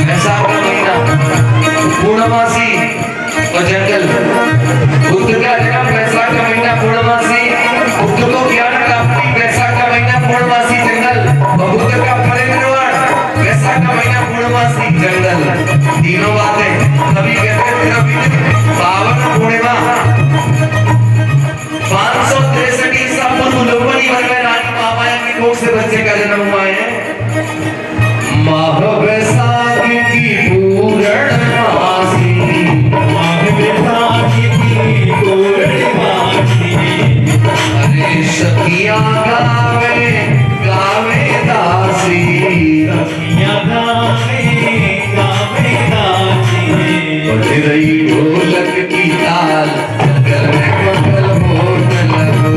बैसाख का महीना, पूर्णमासी और जंगल। बुद्ध का जन्म बैसाख का महीना पूर्णमासी, बुद्ध को ज्ञान प्राप्ति बैसाख का महीना पूर्णमासी जंगल, और बुद्ध का परिनिर्वाण बैसाख का महीना पूर्णमासी जंगल। तीनों बातें कभी कहते थे पावन पूर्णिमा। 563 ईसा पूर्व लुम्बिनी वन में रानी महामाया की कोख से बच्चे का जन्म हुआ है। माह बैसाख की पूर्णमासी, माह बैसाख की पूर्णमासी, अरे सखियां गावे गावे दासी, सखियां गावे गावे दासी, बज रही ढोलक की ताल, जंगल में मंगल होने लगो,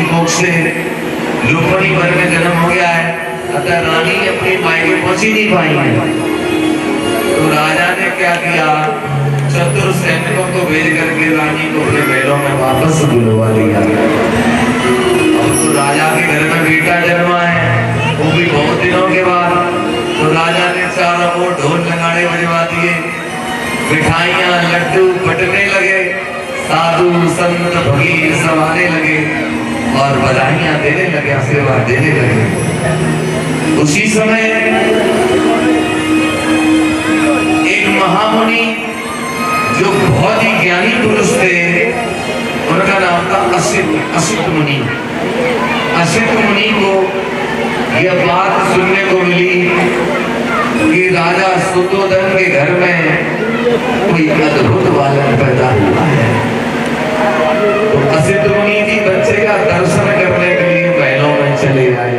की कोख से लुपनी वन में जन्म हो गया है, अतः रानी अपनी मायके पहुंच ही नहीं पाई है। तो राजा ने क्या किया, चतुर सैनिकों को भेज करके रानी को अपने महलों में वापस बुलवा लिया। अब तो राजा के घर में बेटा जन्मा है, वो भी बहुत दिनों के बाद। तो राजा ने चारों ओर ढोल नगाड़े बजवा दिए, मिठाइयां लड्डू बटने लगे, साधु संत फकीर सब आने लगे और बधाइयां देने लगे, आशीर्वाद देने लगे। उसी समय एक महामुनि जो बहुत ही ज्ञानी पुरुष थे, उनका नाम था असित मुनि। असित मुनि को यह बात सुनने को मिली कि राजा शुद्धोधन के घर में कोई अद्भुत बालक पैदा हुआ है। तो असित मुनि जी बच्चे का दर्शन करने के लिए महलों में चले आए।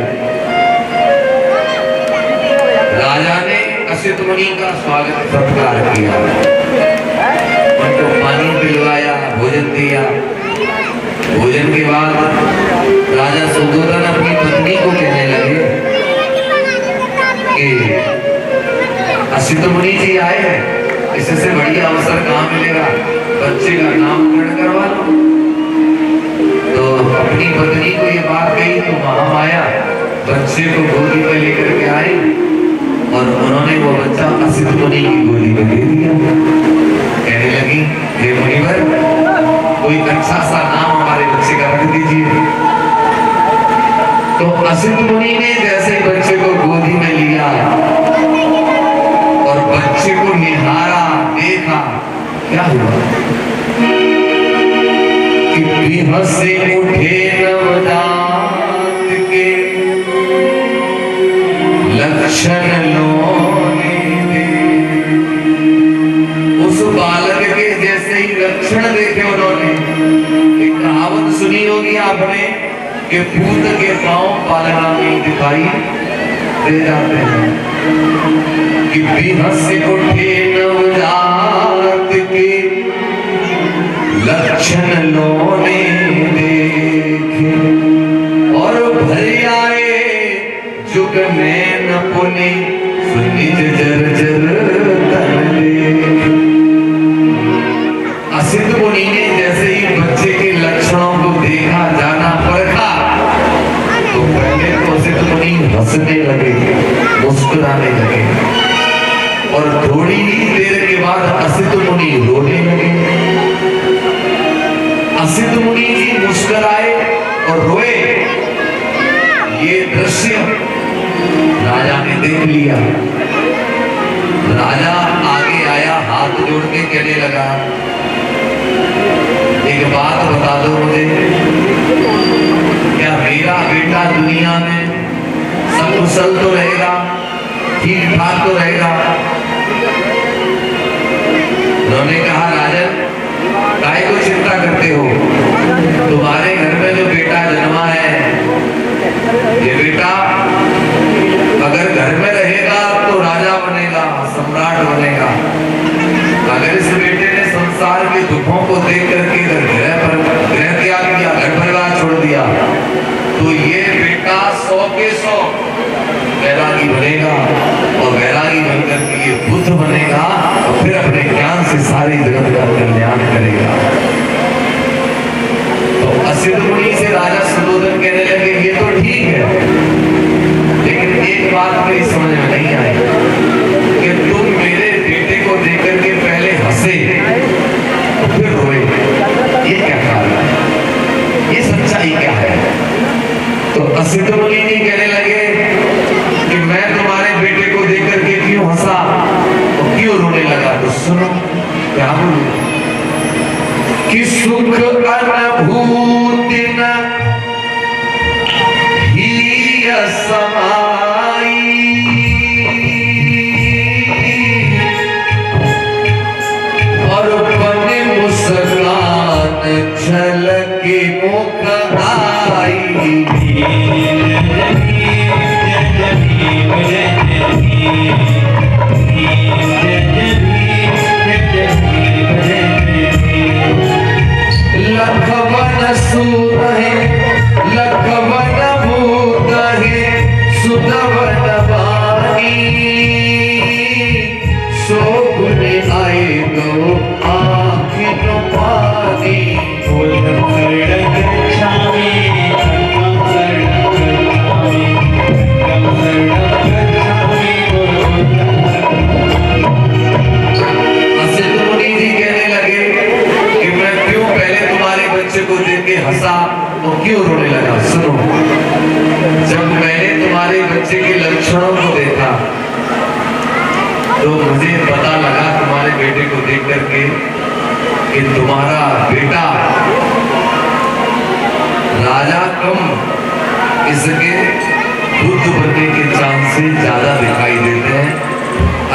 राजा ने असित मुनि का स्वागत सत्कार किया, उनको पानी पिलवाया, भोजन दिया। भोजन के बाद राजा शुद्धोधन अपनी पत्नी को कहने लगे कि असित मुनि जी आए हैं, इससे बढ़िया अवसर कहाँ मिलेगा, बच्चे का नामकरण करवा लो। तो अपनी पत्नी को ये बात कही तो महामाया बच्चे को गोदी में लेकर के आई और उन्होंने वो बच्चा असित मुनि की गोदी में दे दिया। कहने लगी, हे मुनिवर, कोई अच्छा सा नाम हमारे बच्चे का रख दीजिए। तो असित मुनि ने जैसे बच्चे को गोदी में लिया और बच्चे को निहारा, देखा, क्या हुआ कि बेहोश से उठे नवजात के लक्षण लोने दे। उस बालक के जैसे ही लक्षण देखे उन्होंने। एक कहावत सुनी होगी आपने कि पूत के पांव पालना में दिखाई दे जाते हैं, कि बेहोश से उठे नवजात के लक्षण लोने देखे और भर आए जुग नैन पुनि सुनिज जर्जर तन देखे। असित मुनि ने जैसे ही बच्चे के लक्षणों को देखा, जाना, परखा, तो पहले तो असित मुनि हंसने लगे, मुस्कुराने लगे और थोड़ी ही देर के बाद असित मुनि रोने लगे। असित मुनि जी मुस्कुराए और रोए। ये दृश्य राजा ने देख लिया। राजा आगे आया, हाथ जोड़ के कहने लगा, एक बात बता दो मुझे, क्या मेरा बेटा दुनिया में सब कुशल तो रहेगा, ठीक ठाक तो रहेगा? उन्होंने कहा, राजन, काहे को चिंता करते हो? तुम्हारे घर में जो बेटा जन्मा है, ये बेटा अगर घर में रहेगा तो राजा बनेगा, सम्राट बनेगा। अगर इस बेटे ने संसार के दुखों को देख करके गृह त्याग किया, घर परिवार छोड़ दिया, तो ये बेटा 100 के 100 वैरागी बनेगा और वैरागी बनकर के ये बुद्ध बनेगा और फिर अपने ज्ञान से सारी जगत का कल्याण करेगा। तो असित मुनि से राजा शुद्धोधन कहने लगे, ये तो ठीक है, लेकिन एक बात मेरी समझ में नहीं आई कि तुम मेरे बेटे को देख करके पहले हंसे तो फिर रोए, ये क्या कारण है? ये सच्चाई क्या है? तो असित मुनि जी कहने लगे कि मैं तुम्हारे बेटे को देख करके क्यों हंसा और क्यों रोने लगा। तो सुनो क्या बोलूं, कि सुख अनुभूति न ही समाई, और बने मुस्कान झलके मुख आई। लखवन सूर है इसके बुद्ध बनने के चांसेस ज्यादा दिखाई देते हैं।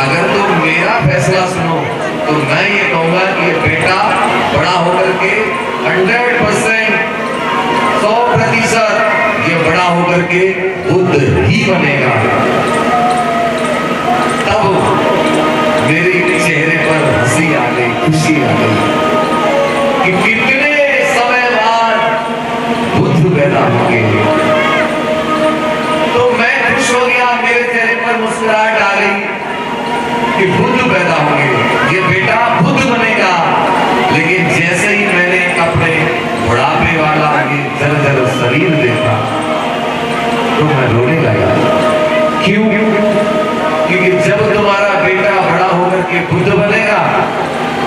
अगर तुम मेरा फैसला सुनो तो मैं ये कहूंगा कि ये बेटा बड़ा होकर के 100%, 100% ये बड़ा होकर के बुद्ध ही बनेगा। तब मेरे चेहरे पर हंसी आ गई, खुशी आ गई कि कितने समय बाद बुद्ध पैदा होंगे। तो मैं खुश हो गया, मेरे चेहरे पर मुस्कुराहट आ गई कि बुद्ध पैदा होंगे, ये बेटा बुद्ध बनेगा। लेकिन जैसे ही मैंने अपने बुढ़ापे वाला ये जर्जर शरीर देखा तो मैं रोने लगा। क्यों? क्योंकि जब तुम्हारा बेटा बड़ा होकर के बुद्ध बनेगा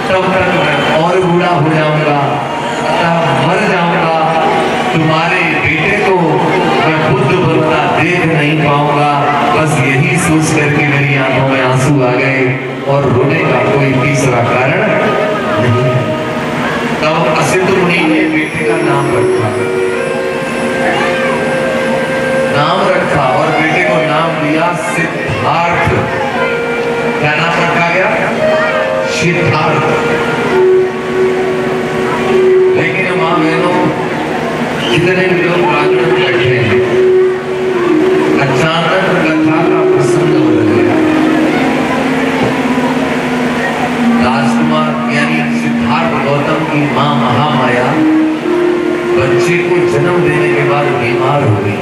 तब तक मैं और बूढ़ा हो जाऊंगा, अतः मर जाऊंगा। तुम्हारे बेटे को मैं बुद्ध बनता देख नहीं पाऊंगा। बस यही सोच करके मेरी आंखों में आंसू आ गए और रोने का कोई तीसरा कारण नहीं है। तब असित मुनि ने बेटे का नाम रखा और बेटे को नाम दिया सिद्धार्थ। क्या नाम रखा गया? सिद्धार्थ। लेकिन मां बहनों, कितने लोग प्रांगण में बैठे हैं, अचानक कथा का प्रसंग बदल गया। राजकुमार यानी सिद्धार्थ गौतम की मां महामाया बच्चे को जन्म देने के बाद बीमार हो गई।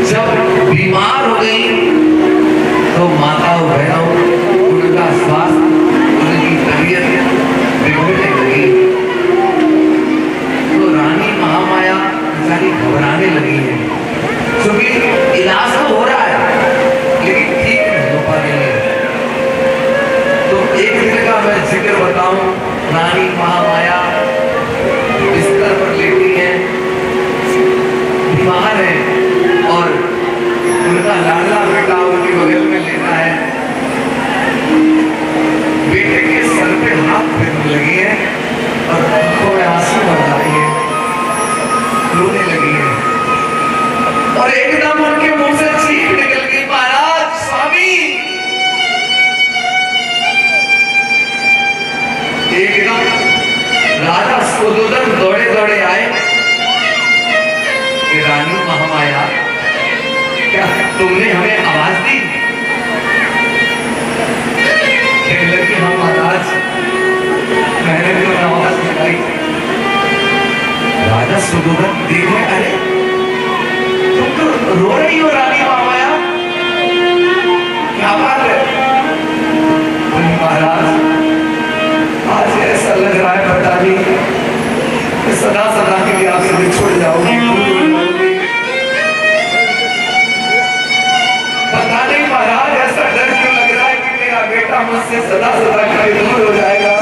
जब बीमार हो गई तो माताओं बहनों उनका स्वास्थ्य, उनकी तबीयत बिगड़ने लगी। तो रानी महामाया बेचारी घबराने लगी है, क्योंकि इलाज तो हो रहा है लेकिन ठीक नहीं हो पा रही है। तो एक दिन का मैं जिक्र बताऊं, रानी महामाया बिस्तर पर लेटी है, बीमार है और उनका लाडला बेटा उनके बगल में लेटा है। बेटे के सर पे हाथ फेरने लगी है और आंखों में आंसू भर रही है, रोने लगी है। और एकदम उनके मुंह से चीख निकल गई, महाराज स्वामी। एकदम राजा सुदोधन दौड़े दौड़े आए कि रानी महामाया, क्या तुमने हमें आवाज दी? कहने लगी, हाँ महाराज, मैंने तो आवाज दिखाई। राजा सुदोधन देखने, अरे तुम तो रो रही हो रानी महामाया, क्या बात है? महाराज आज ऐसा लग रहा है पता नहीं सदा सदा के लिए आपसे बिछुड़ जाओगी। पता नहीं महाराज, ऐसा डर क्यों लग रहा है कि मेरा बेटा मुझसे सदा सदा के लिए दूर हो जाएगा।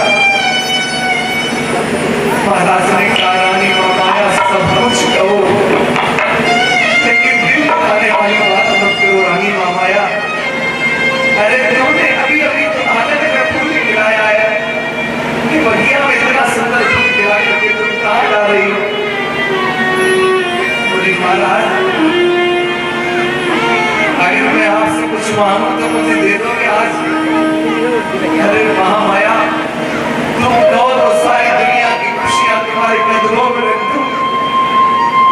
महाराज ने कहा, रानी महामाया सब कुछ कहो लेकिन दिल दुखाने वाली बात मत करो रानी महामाया। अरे तुमने अभी अभी तो आनंद में फूल गिराया है कि बगिया में इतना सुंदर फूल गिरा करके तुम कहाँ जा रही हो? बोली, महाराज अगर मैं आपसे कुछ मांगू तो मुझे दे दोगे आज? अरे महामाया, तुम कहो तो सारी दुनिया की खुशियां तुम्हारे कदमों में रख दूं,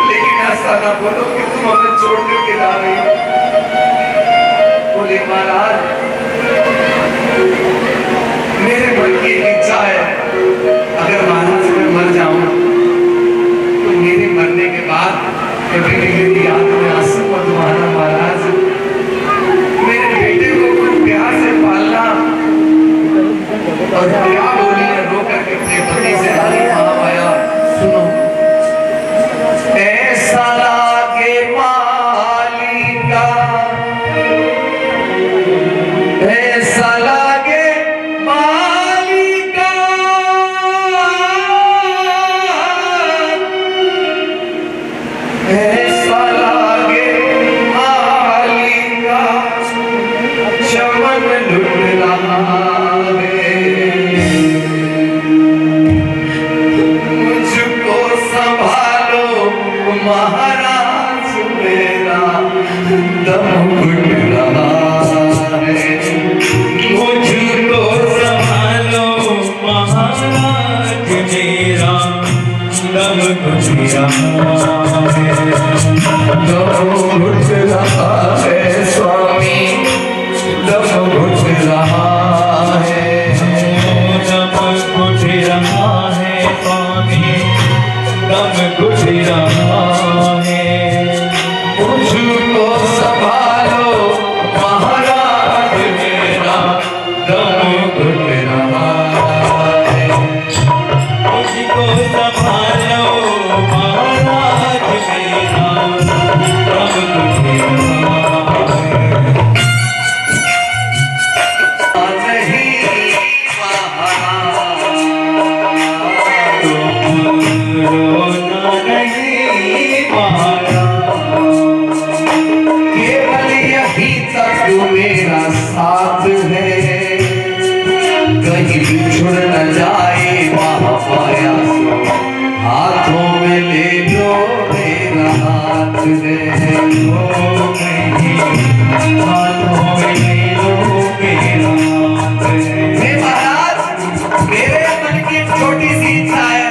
लेकिन ऐसा ना बोलो कि तुम हमें छोड़ करके जा रही हो। बोले, महाराज मेरे मन की इच्छा है, अगर महाराज मैं मर जाऊं तो मेरे मरने के बाद कभी भी मेरी याद में आंसू मत बहाना। महाराज मेरे बेटे को कुछ प्यार से पालना। और क्या बोली है रो करके अपने पति से, रानी महामाया सुनो, ऐसा लागे मालिका, ऐसा लागे मालिका, ऐसा लागे मालिका, चमन लुट रहा है, मुझको संभालो महा महाराज मेरा दम घुट रहा है। मुझको संभालो महाराज मेरा दम घुट रहा है। दम घुट रहा है स्वामी, दम घुट रहा है। दम घुट रहा है स्वामी, दम घुट रहा है। मुझको संभालो महाराज मेरा दम घुट रहा है। मुझको संभालो महाराज मेरा दम घुट रहा है। नहीं महाराज तुम रोना नहीं महाराज। केवल यही तक मेरा साथ है, कहीं बिछुड़ न जाए महामाया सो हाथों में ले लो मेरा हाथ है। हाथों में ले लो मेरा हाथ है। हे महाराज, मेरे मन की एक छोटी सी इच्छा है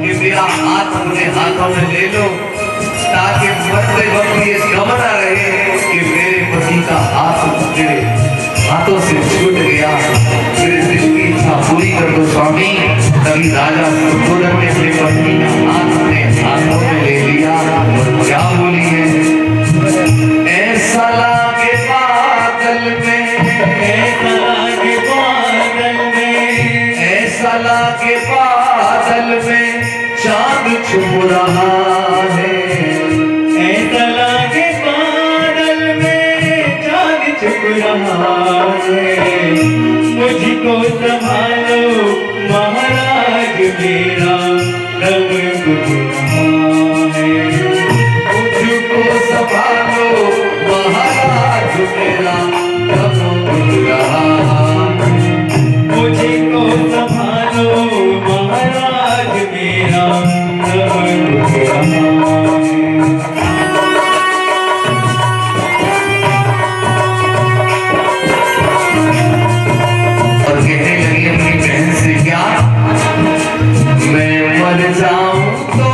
कि मेरा हाथ अपने हाथों में ले लो, ताकि मरते वक्त ये गम न रहे कि मेरे पति का हाथ मेरे हाथों से छूट गया। मेरे दिल की इच्छा पूरी कर दो स्वामी। तभी राजा सुरदन ने अपनी पत्नी का हाथ अपने हाथों में ले लिया और क्या बोली है? ऐसा लागे बादल में, ऐसा लागे बादल में, ऐसा लागे बादल में चांद छुप रहा है। ऐसा लागे बादल में चांद छुप रहा है। मुझको संभालो महाराज मेरा दम घुट रहा है। मुझको संभालो महाराज मेरा दम घुट रहा है। मुझको संभालो महाराज मेरा दम घुट रहा है। और कहने लगी अपनी बहन से, क्या मैं मर जाऊं तो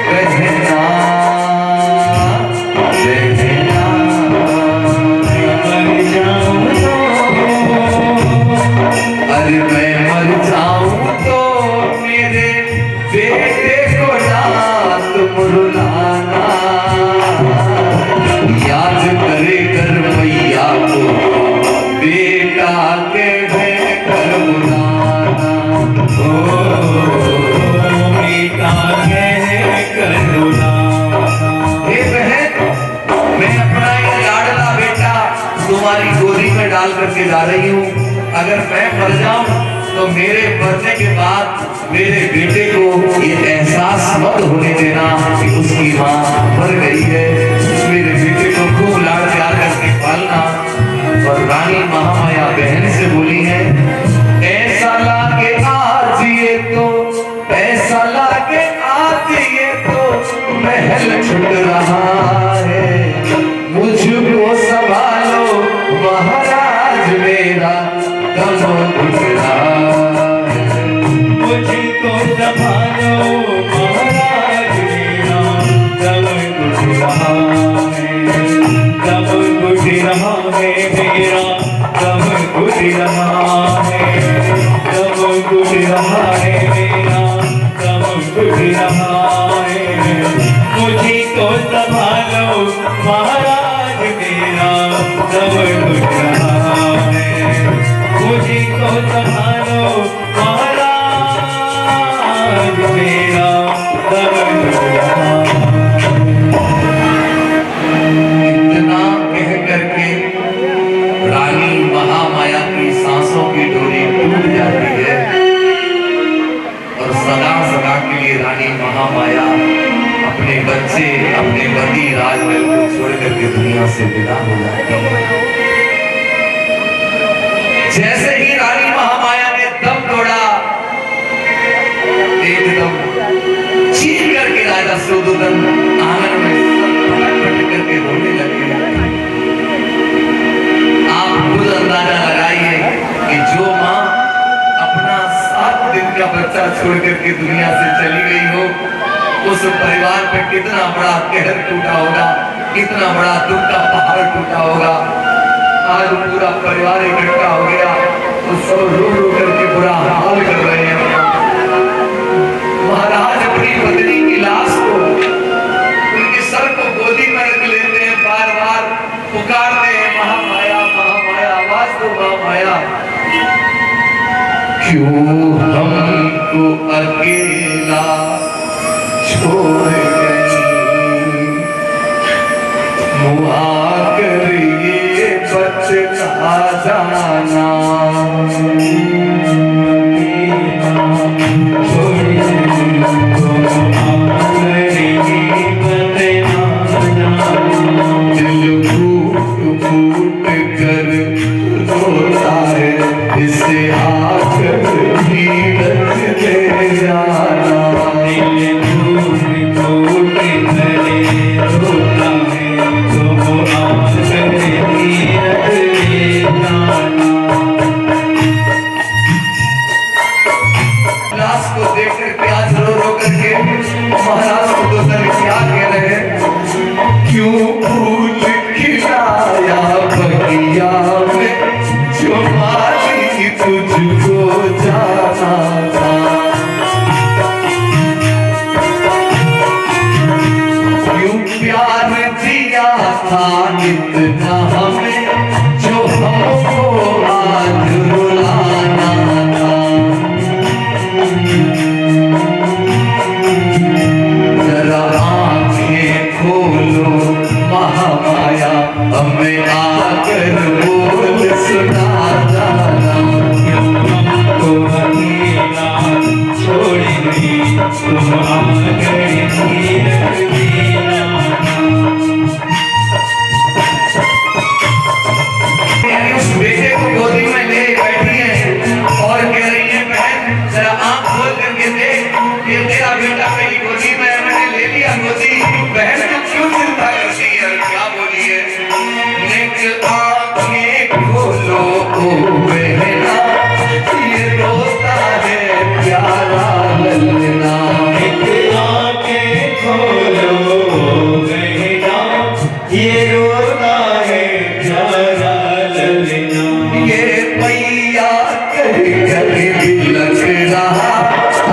कहना, कहना मर जाऊं तो, अरे मैं मर जाऊं तो मेरे बेटे को ना तुम रुलाना, याद करे कर मैया को बेटा के कर बुलाना। ओ बेटा कह करुणा। हे बहन, मैं अपना ये लाडला बेटा तुम्हारी गोदी में डाल करके जा रही हूँ। अगर मैं मर जाऊं तो मेरे मरने के बाद मेरे बेटे को ये एहसास मत होने देना कि उसकी माँ मर गई है। मेरे बेटे को खूब लाड प्यार करके पालना। और रानी महामाया बहन से बोली है, ऐसा लागे आज ये तो, ऐसा लागे आज ये तो महल छुट रहा है। मुझको संभालो महाराज मेरा दम घुट रहा है। मुझको संभालो महाराज मेरा दम घुट रहा है। दम घुट रहा है मेरा, दम घुट रहा है। दम घुट रहा है मेरा, दम घुट रहा है। मुझको संभालो महाराज मेरा दम घुट रहा है। मुझको संभालो महाराज मेरा दम घुट रहा है। इतना कह करके रानी महामाया की सांसों की डोरी टूट जाती है और सदा सदा के लिए रानी महामाया अपने बच्चे, अपने पति राजमहल को छोड़ करके दुनिया से विदा हो जाती है। जैसे ही रानी महामाया ने दम तोड़ा, एकदम चीख करके परिवार पे कितना बड़ा कहर टूटा होगा, कितना बड़ा दुख का पहाड़ टूटा होगा। आज पूरा परिवार इकट्ठा हो गया, तो सब रो रो करके बुरा हाल कर रहे हैं। महाराज अपनी पत्नी की लाश को, उनके सर को गोदी में रख लेते हैं, बार बार पुकारते हैं महामाया महामाया, आवाज दो महामाया। क्यों हमको अकेला छोड़ गई, मुआ कर ये बचना जाना। दिल फूट फूट कर रोता है, इसे आकर धीरज दे जाना। दिल फूट फूट कर रोता है, तुम आकर धीरज दे जाना। लाश को देखकर प्याज रो रो करके महाराज को तो सर क्या कह रहे हैं। क्यों फूल खिलाया बगिया में, जो माली तुझको जाना था। क्यों प्यार दिया था इतना हमें, जो हमको आज रुलाना था। जरा आंखें खोलो महामाया, हमें आकर बोल सुना जाना। हमको अकेला छोड़ गई, तुम आकर धीरज दे जाना। उस बेटे को गोदी में ले बैठी है और कह रही है, बहन जरा आंख खोल करके देख, ये तेरा बेटा मेरी गोदी में है, मैंने ले लिया गोदी। बहन तू क्यों चिंता करती है, क्या बोली है। निक आंखें खोलो ओ बहना, ये रोता है प्यारा ललना। एक आंखें खोलो बहना, ये रोता है प्यारा ललना। ये मैया कह कर बिलख रहा,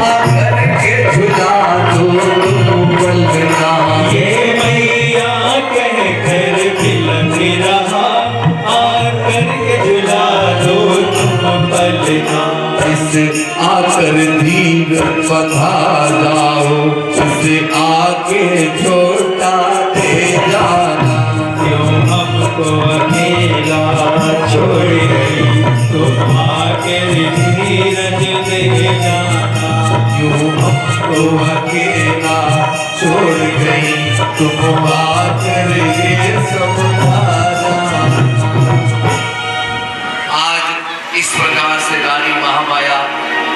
आकर के झुला दो तुम बलना। ये मैया कह कर बिलख रहा, आकर के झुला दो तुम बलना। इसे आकर धीर बंधा जाओ, इसे आके छोटा दे जाना। क्यों हमको अकेला छोड़ गई, तुम आकर धीरज दे जाना। क्यों हमको अकेला छोड़ गई, तुम आकर ये समझाना। आज इस प्रकार से रानी महामाया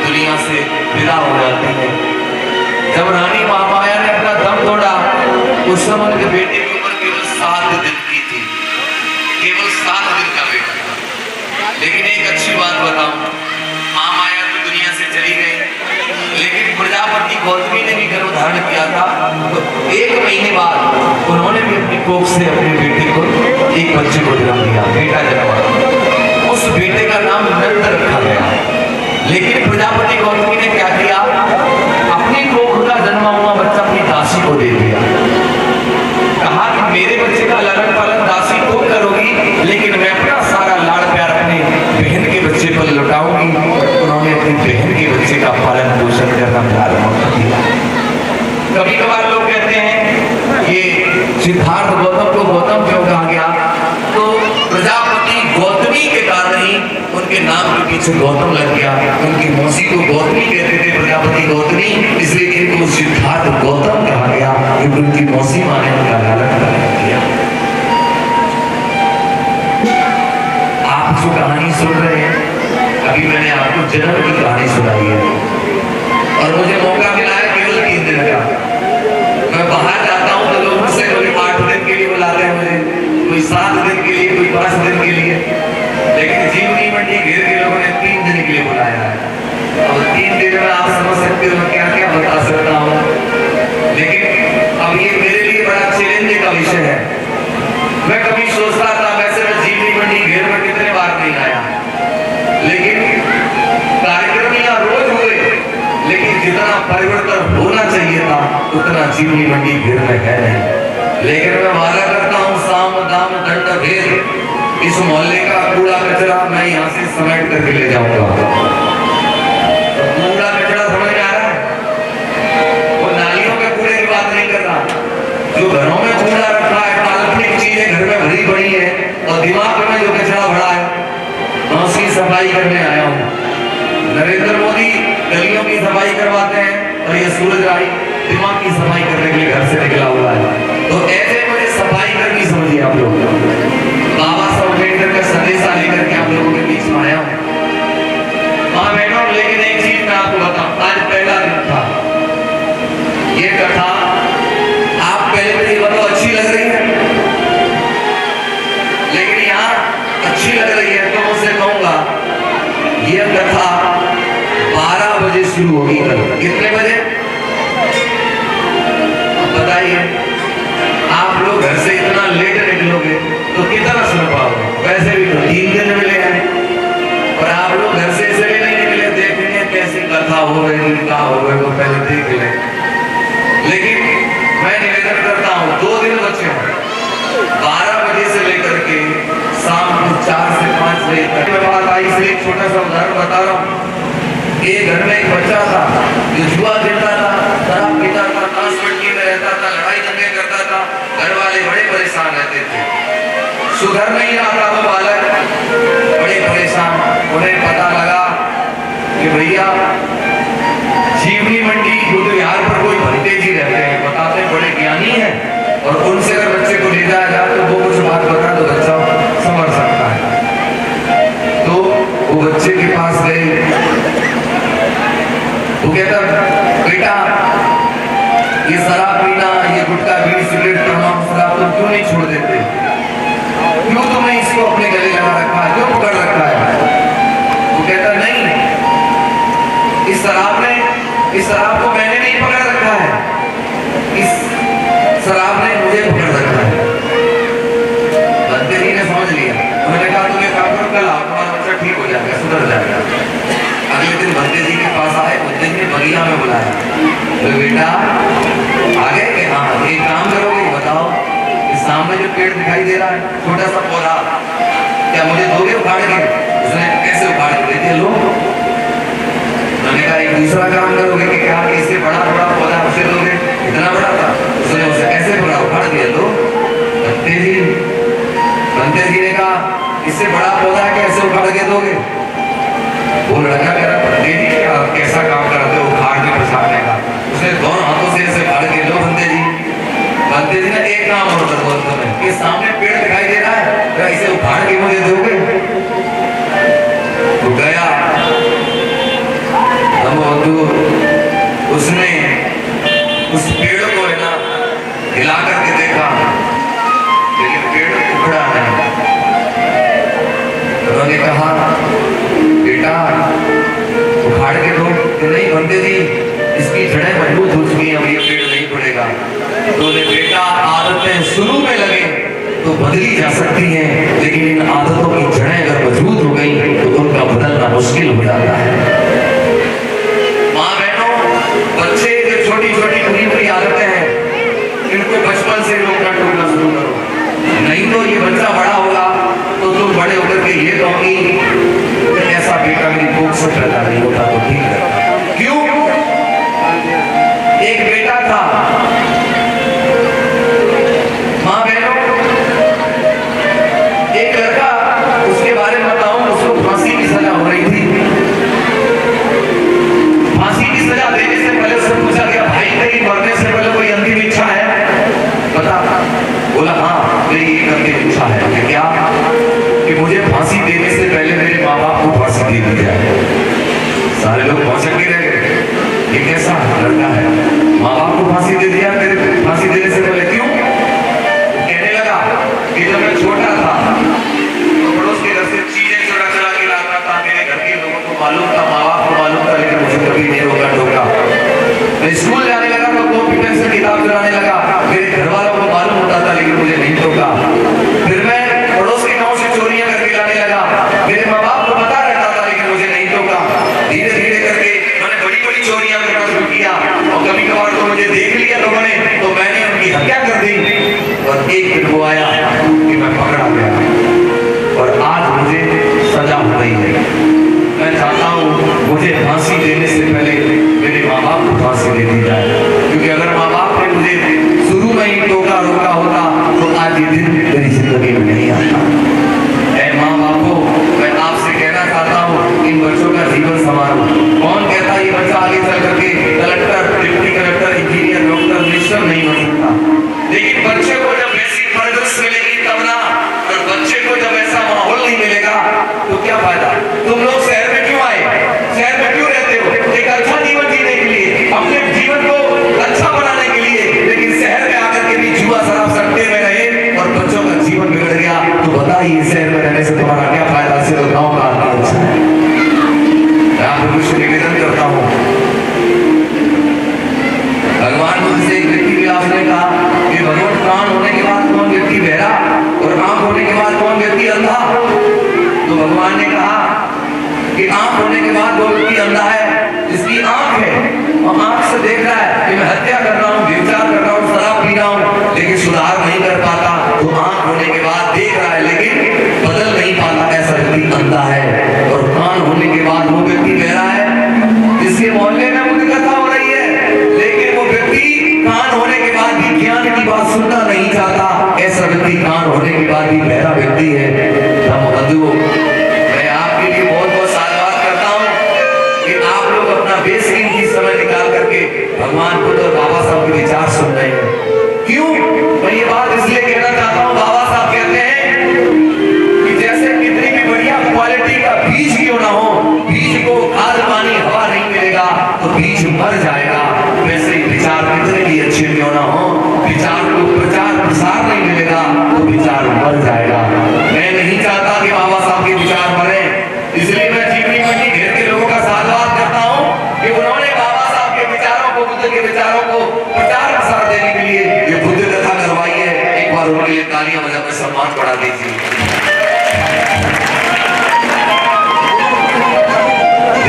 दुनिया से विदा हो जाती है। जब रानी महामाया ने अपना दम तोड़ा, उस समय के बेटे की उम्र केवल 7 दिन की थी, केवल 7 दिन का बेटा था। लेकिन एक अच्छी बात बताऊं, महामाया तो दुनिया से चली गई, लेकिन प्रजापति गौतमी ने भी गर्भ धारण किया था। तो 1 महीने बाद उन्होंने भी अपनी कोख से अपने बेटे को एक बच्चे को जन्म दिया, बेटा जन्मा। उस बेटे का नाम नंद रखा गया। लेकिन प्रजापति गौतमी ने क्या किया, अपनी कोख का जन्मा हुआ बच्चा अपनी दासी को दे दिया। कहा कि मेरे बच्चे का लालन पालन दासी तुम करोगी, लेकिन मैं अपना सारा लाड़ प्यार अपने बहन के बच्चे पर लुटाऊंगी। उन्होंने अपनी बहन के बच्चे का पालन पोषण करना प्रारंभ कर दिया। कभी कभार लोग कहते हैं ये सिद्धार्थ गौतम को गौतम क्यों कहा गया, तो प्रजापति गौतमी के कारण ही उनके नाम के पीछे गौतम लग गया। उनकी मौसी को गौतमी कहते थे, प्रजापति गौतमी, इसलिए इनको सिद्धार्थ गौतम कहा गया, क्योंकि उनकी मौसी माँ ने उनका लालन पालन किया। आप जो कहानी सुन रहे हैं, अभी मैंने आपको जन्म की कहानी सुनाई है, और मुझे मौका मिला है केवल 3 दिन का। मैं बाहर जाता हूँ तो लोग मुझसे कोई 8 दिन के लिए बुलाते हैं मुझे, कोई 7 दिन के लिए, कोई 5 दिन के लिए। लेकिन जीवनी मंडी घेर के लोगों ने 3 दिन के लिए बुलाया है। अब 3 दिन में आप समझ सकते हो क्या क्या बता सकता हूँ। लेकिन अब ये मेरे लिए बड़ा चैलेंज का विषय है। मैं कभी सोचता था, वैसे मैं जीवनी मंडी घेर में कितने बार नहीं आया, लेकिन कार्यक्रम यहाँ रोज हुए, लेकिन जितना परिवर्तन होना चाहिए था उतना जीवनी मंडी घेर में है नहीं। लेकिन मैं वादा करता हूँ, साम दाम दंड भेद, इस मोहल्ले का कूड़ा कचरा मैं यहाँ से समेट करके ले जाऊंगा। कूड़ा कचरा समझ में आ रहा है? वो नालियों के कूड़े की बात नहीं कर रहा, जो घरों में कूड़ा रखा है, काल्पनिक चीजें घर में भरी पड़ी है और दिमाग में जो कचरा भरा है, मैं उसकी सफाई करने आया हूँ। नरेंद्र मोदी गलियों की सफाई करवाते हैं और ये सूरज राय दिमाग की सफाई करने के लिए घर से निकला हुआ है। तो ऐसे मुझे सफाई करनी समझिए आप लोग। बाबा साहब अम्बेडकर का संदेशा लेकर के आप लोगों के बीच में आया हूँ। वहां बैठा हूँ, लेकिन एक चीज मैं आपको बताऊं, आज पहला दिन था। ये कथा आप पहले मुझे बताओ अच्छी लग रही है, लेकिन यहाँ अच्छी लग रही है तो मुझसे कहूंगा ये कथा 12 बजे शुरू होगी। कल कितने बजे बताइए? आप लोग घर से इतना लेट निकलोगे तो कितना सुन पाओगे? वैसे भी तो 3 दिन मिले हैं और आप लोग घर से इसलिए नहीं निकले, देखेंगे कैसी कथा हो रही, क्या हो रही, वो पहले देख ले। लेकिन मैं निवेदन करता हूँ 2 दिन बचे हैं, 12 बजे से लेकर के शाम को 4 से 5 बजे तक। मैं बात आई से एक छोटा सा उदाहरण बता रहा हूँ। एक घर में एक बच्चा था जो जुआ खेलता था, शराब पीता था, ताश पट्टी में रहता था, लड़ाई दंगे करता था। घर वाले बड़े परेशान रहते थे, सुधर नहीं आता वो बालक, बड़े परेशान। उन्हें पता लगा कि भैया जीवनी मंडी बुद्ध विहार पर कोई भंते जी रहते हैं, बताते बड़े ज्ञानी हैं, और उनसे अगर बच्चे को ले जाया जाए तो वो कुछ बात बता तो बच्चा समझ सकता है। तो वो बच्चे के पास गए, वो कहता बेटा ये शराब पीना, ये गुटखा बीड़ी सिगरेट तमाम शराब तुम क्यों नहीं छोड़ देते? क्यों तुमने इसको अपने गले लगा रखा है, क्यों पकड़ रखा है? वो कहता नहीं, इस शराब को मैंने नहीं पकड़ रखा है, इस शराब ने मुझे पकड़ रखा है। बंदे जी ने समझ लिया। उन्होंने कहा तुम ये काम करो, कल आओ, तुम्हारा बच्चा ठीक हो जाएगा, सुधर जाएगा। अगले दिन बंदे जी के पास आए, बंदे जी ने बगिया में बुलाया, तो बेटा आ गए कि हाँ, एक काम करोगे बताओ, इस सामने जो पेड़ दिखाई दे रहा है छोटा सा पौधा, क्या मुझे दोगे उखाड़ के? उसने कैसे उखाड़ के देते लो? मैंने कहा एक दूसरा काम करोगे कि क्या, इससे बड़ा पौधा उसे दोगे, इतना बड़ा था, उसने उसे कैसे बड़ा उखाड़ दिया लो? बंदे जी ने कहा इससे बड़ा पौधा कैसे उखाड़ के दोगे? वो लड़का कह रहा बंदे जी कैसा काम करते हो उखाड़ के बचाने का? उसने दोनों हाथों से ऐसे फाड़ के लो बंदे जी ने एक काम और कर बोल तुम्हें, ये सामने पेड़ दिखाई दे रहा है, क्या इसे उखाड़ के मुझे दोगे? तो गया उसने उस पेड़ को है ना हिला करके देखा, लेकिन पेड़ उखड़ा नहीं। उन्होंने कहा बेटा उखाड़ के दो। नहीं बंदे जी इसकी जड़ें मजबूत हो चुकी हैं, अब ये पेड़ नहीं पड़ेगा। तो बेटा आदतें शुरू में लगे तो बदली जा सकती हैं, लेकिन इन आदतों की जड़ें अगर मजबूत हो गई तो उनका बदलना मुश्किल हो जाता है। माँ बहनों, बच्चे जो छोटी छोटी बुरी बुरी आदतें हैं इनको बचपन से रोकना टोकना शुरू करो, नहीं तो ये बच्चा बड़ा होगा तो तुम बड़े होकर के ये कहोगी ऐसा बेटा मेरी कोख से पैदा नहीं होता तो ठीक है। क्यों? एक बेटा था, माँ बहनों, एक लड़का, उसके बारे में बताऊं, उसको फांसी की सजा हो रही थी। फांसी की सजा देने से पहले उससे पूछा गया भाई तेरी मरने से पहले कोई अंतिम इच्छा है? बता। बोला हाँ मेरी एक अंतिम इच्छा है। कि क्या? कि मुझे फांसी देने से पहले मेरे माँ बाप को फांसी दे दी जाए। सारे लोग की हत्या कर दी। और एक दिन वो आया कि मैं पकड़ा गया और आज मुझे सजा हो रही है। मैं चाहता हूँ मुझे फांसी देने से पहले मेरे माँ बाप को फांसी दे दी जाए, क्योंकि अगर माँ बाप ने मुझे शुरू में ही टोका रोका होता तो आज ये दिन मेरी जिंदगी में नहीं आता। ऐ माँ बापों, मैं आपसे कहना चाहता हूँ इन बच्चों का जीवन संवारो। कौन कहता ये बच्चा आगे चल करके collector, deputy collector, engineer, doctor, minister नहीं बन सकता, लेकिन बच्चे को जब ऐसी परवरिश मिलेगी तब ना। और बच्चे को जब ऐसा माहौल नहीं मिलेगा तो क्या फायदा। तुम लोग शहर में क्यों आए, शहर में क्यों रहते हो? एक अच्छा जीवन जीने के लिए, अपने जीवन को अच्छा बनाने के लिए, लेकिन शहर में आकर के भी जुआ शराब सट्टे में रहे और बच्चों का जीवन बिगड़ गया तो बताइए शहर में रहने से तुम्हारा क्या फायदा? सिर्फ गाँव का आदमी अच्छा है। मैं आपको कुछ निवेदन करता हूँ, भगवान बुद्ध से एक व्यक्ति व्यास ने कहा कि भगवान कान होने के बाद कौन व्यक्ति बहरा और आंख होने के बाद कौन व्यक्ति अंधा? तो भगवान ने कहा कि आंख होने के बाद वो व्यक्ति अंधा है जिसकी आंख है और आंख से देख रहा है कि मैं हत्या कर रहा हूँ, व्यभिचार कर रहा हूँ, शराब पी रहा हूँ, लेकिन सुधार नहीं कर पाता। तो आंख होने के बाद देख रहा है लेकिन बदल नहीं पाता, ऐसा व्यक्ति अंधा है। और कान होने के बाद वो व्यक्ति बहरा है जिसके मोहल्ले में मुझे कथा हो रही है, लेकिन वो व्यक्ति कान होने के बाद भी ज्ञान की बात सुनना नहीं चाहता, ऐसा व्यक्ति कान होने के बाद भी बहरा व्यक्ति है। हम बंधुओं, मैं आपके लिए बहुत बहुत साधुवाद करता हूँ कि आप लोग अपना बेशकीमती समय निकाल करके भगवान बुद्ध और बाबा साहब के विचार सुन रहे हैं। क्यों मैं ये बात इसलिए कहना चाहता हूँ, बाबा साहब कहते हैं कि जैसे कितनी भी बढ़िया क्वालिटी का बीज क्यों ना हो, बीज को खाद पानी हवा नहीं मिलेगा तो बीज मर जाएगा। वैसे ही विचार कितने भी अच्छे क्यों ना हो, विचार को प्रचार प्रसार नहीं मिलेगा तो विचार मर जाएगा। मैं नहीं चाहता कि बाबा साहब के विचार मरे, इसलिए मैं जीवनी मंडी घेर के लोगों का साधुवाद करता हूँ कि उन्होंने बाबा साहब के विचारों को, बुद्ध के विचारों को प्रचार प्रसार देने के लिए ये बुद्ध कथा करवाई है। एक बार उनके लिए तालियां बजाकर सम्मान बढ़ा दीजिए।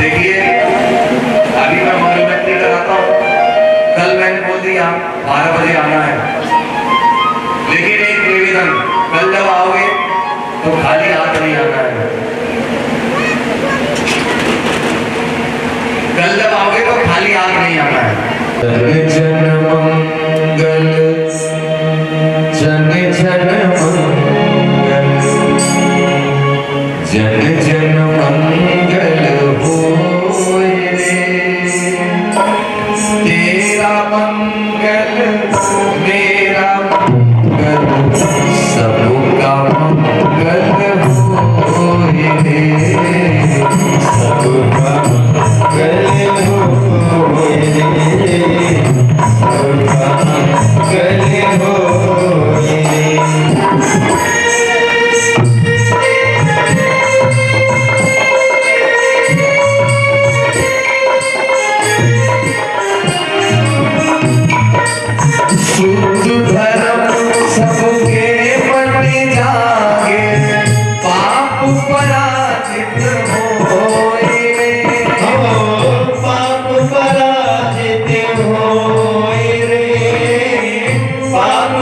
देखिए अभी मैं मॉन्यूमेंट नहीं कराता हूँ, कल मैंने बोल दिया 12 बजे आना है, लेकिन एक निवेदन, कल जब आओगे तो खाली हाथ नहीं आना है। कल जब आओगे तो खाली हाथ नहीं आना है। जन जन मंगल, जन जन मंगल, जन जन मंगल होए रे। तेरा मंगल मेरा मंगल, सबका मंगल होए रे, सबका मंगल होए रे, सबका मंगल होए रे। शुद्ध धर्म सबके बन जागे, पाप पराजित होए रे, पाप पराजित होए रे, पाप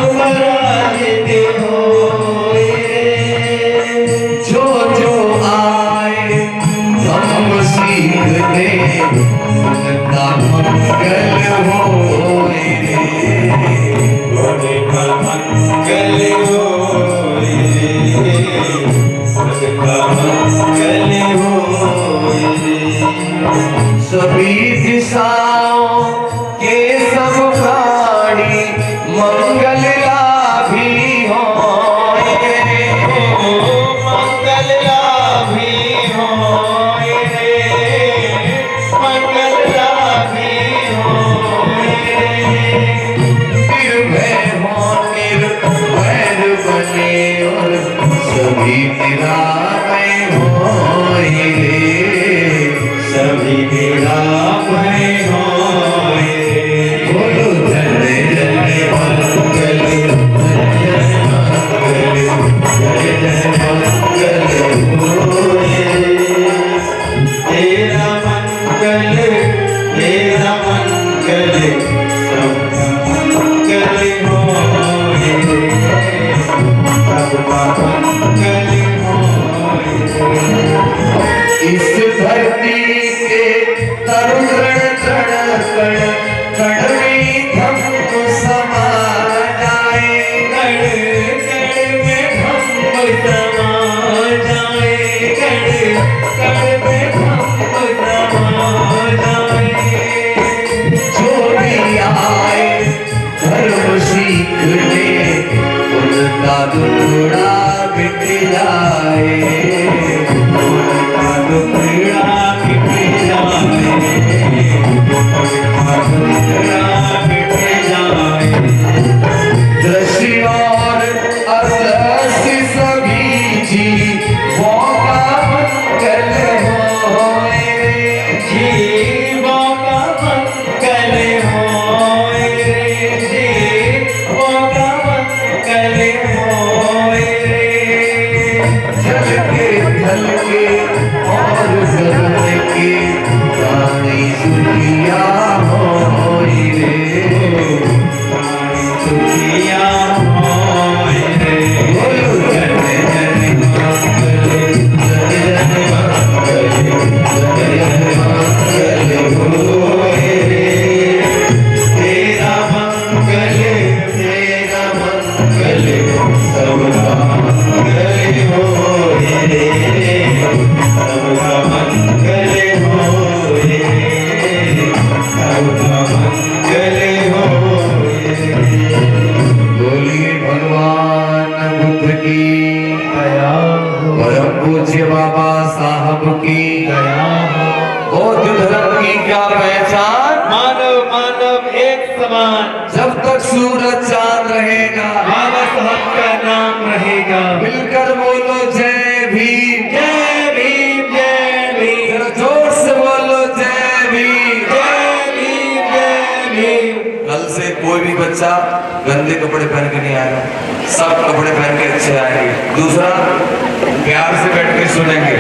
सबका मंगल होए रे। इस धरती के तरुण तरण कण कण में धम समा जाए, कण कण में धम्म समा जाए, कण कण में धम्म समा जाए। जो भी आए धर्म सीखने उनका दुखड़ा मिट जाए, उनका दुखड़ा मिट जाए, उनका दुखड़ा मिट जाए। दृश्य और अदृश्य सभी जीवों का मंगल होए रे। जीवों का मंगल होए रे, जीवों का मंगल होए रे। जल के थल के और गगन के प्राणी सुखिया होए रे। सुखिया होए रे। बोलो जन जन मंगल, जन जन मंगल, जन जन मंगल होए रे। तेरा मंगल, तेरा मंगल सबका मंगल होए रे। सबका मंगल होए रे, सबका मंगल होए रे। बोलिए भगवान बुद्ध की, दया हो, परम पूज्य बाबा साहब की। दया हो। बौद्ध धर्म की क्या पहचान? मानव मानव एक समान, जब तक सूरज चांद रहेगा बाबा साहब का नाम रहेगा। मिलकर बोलो जय भीम, जय भीम, जय भीम, जरा जोर से बोलो जय भीम। जय भीम, जय भीम। कल से कोई भी बच्चा गंदे कपड़े पहन के नहीं आएगा, सब कपड़े पहन के अच्छे आएंगे। दूसरा, प्यार से बैठ के सुनेंगे।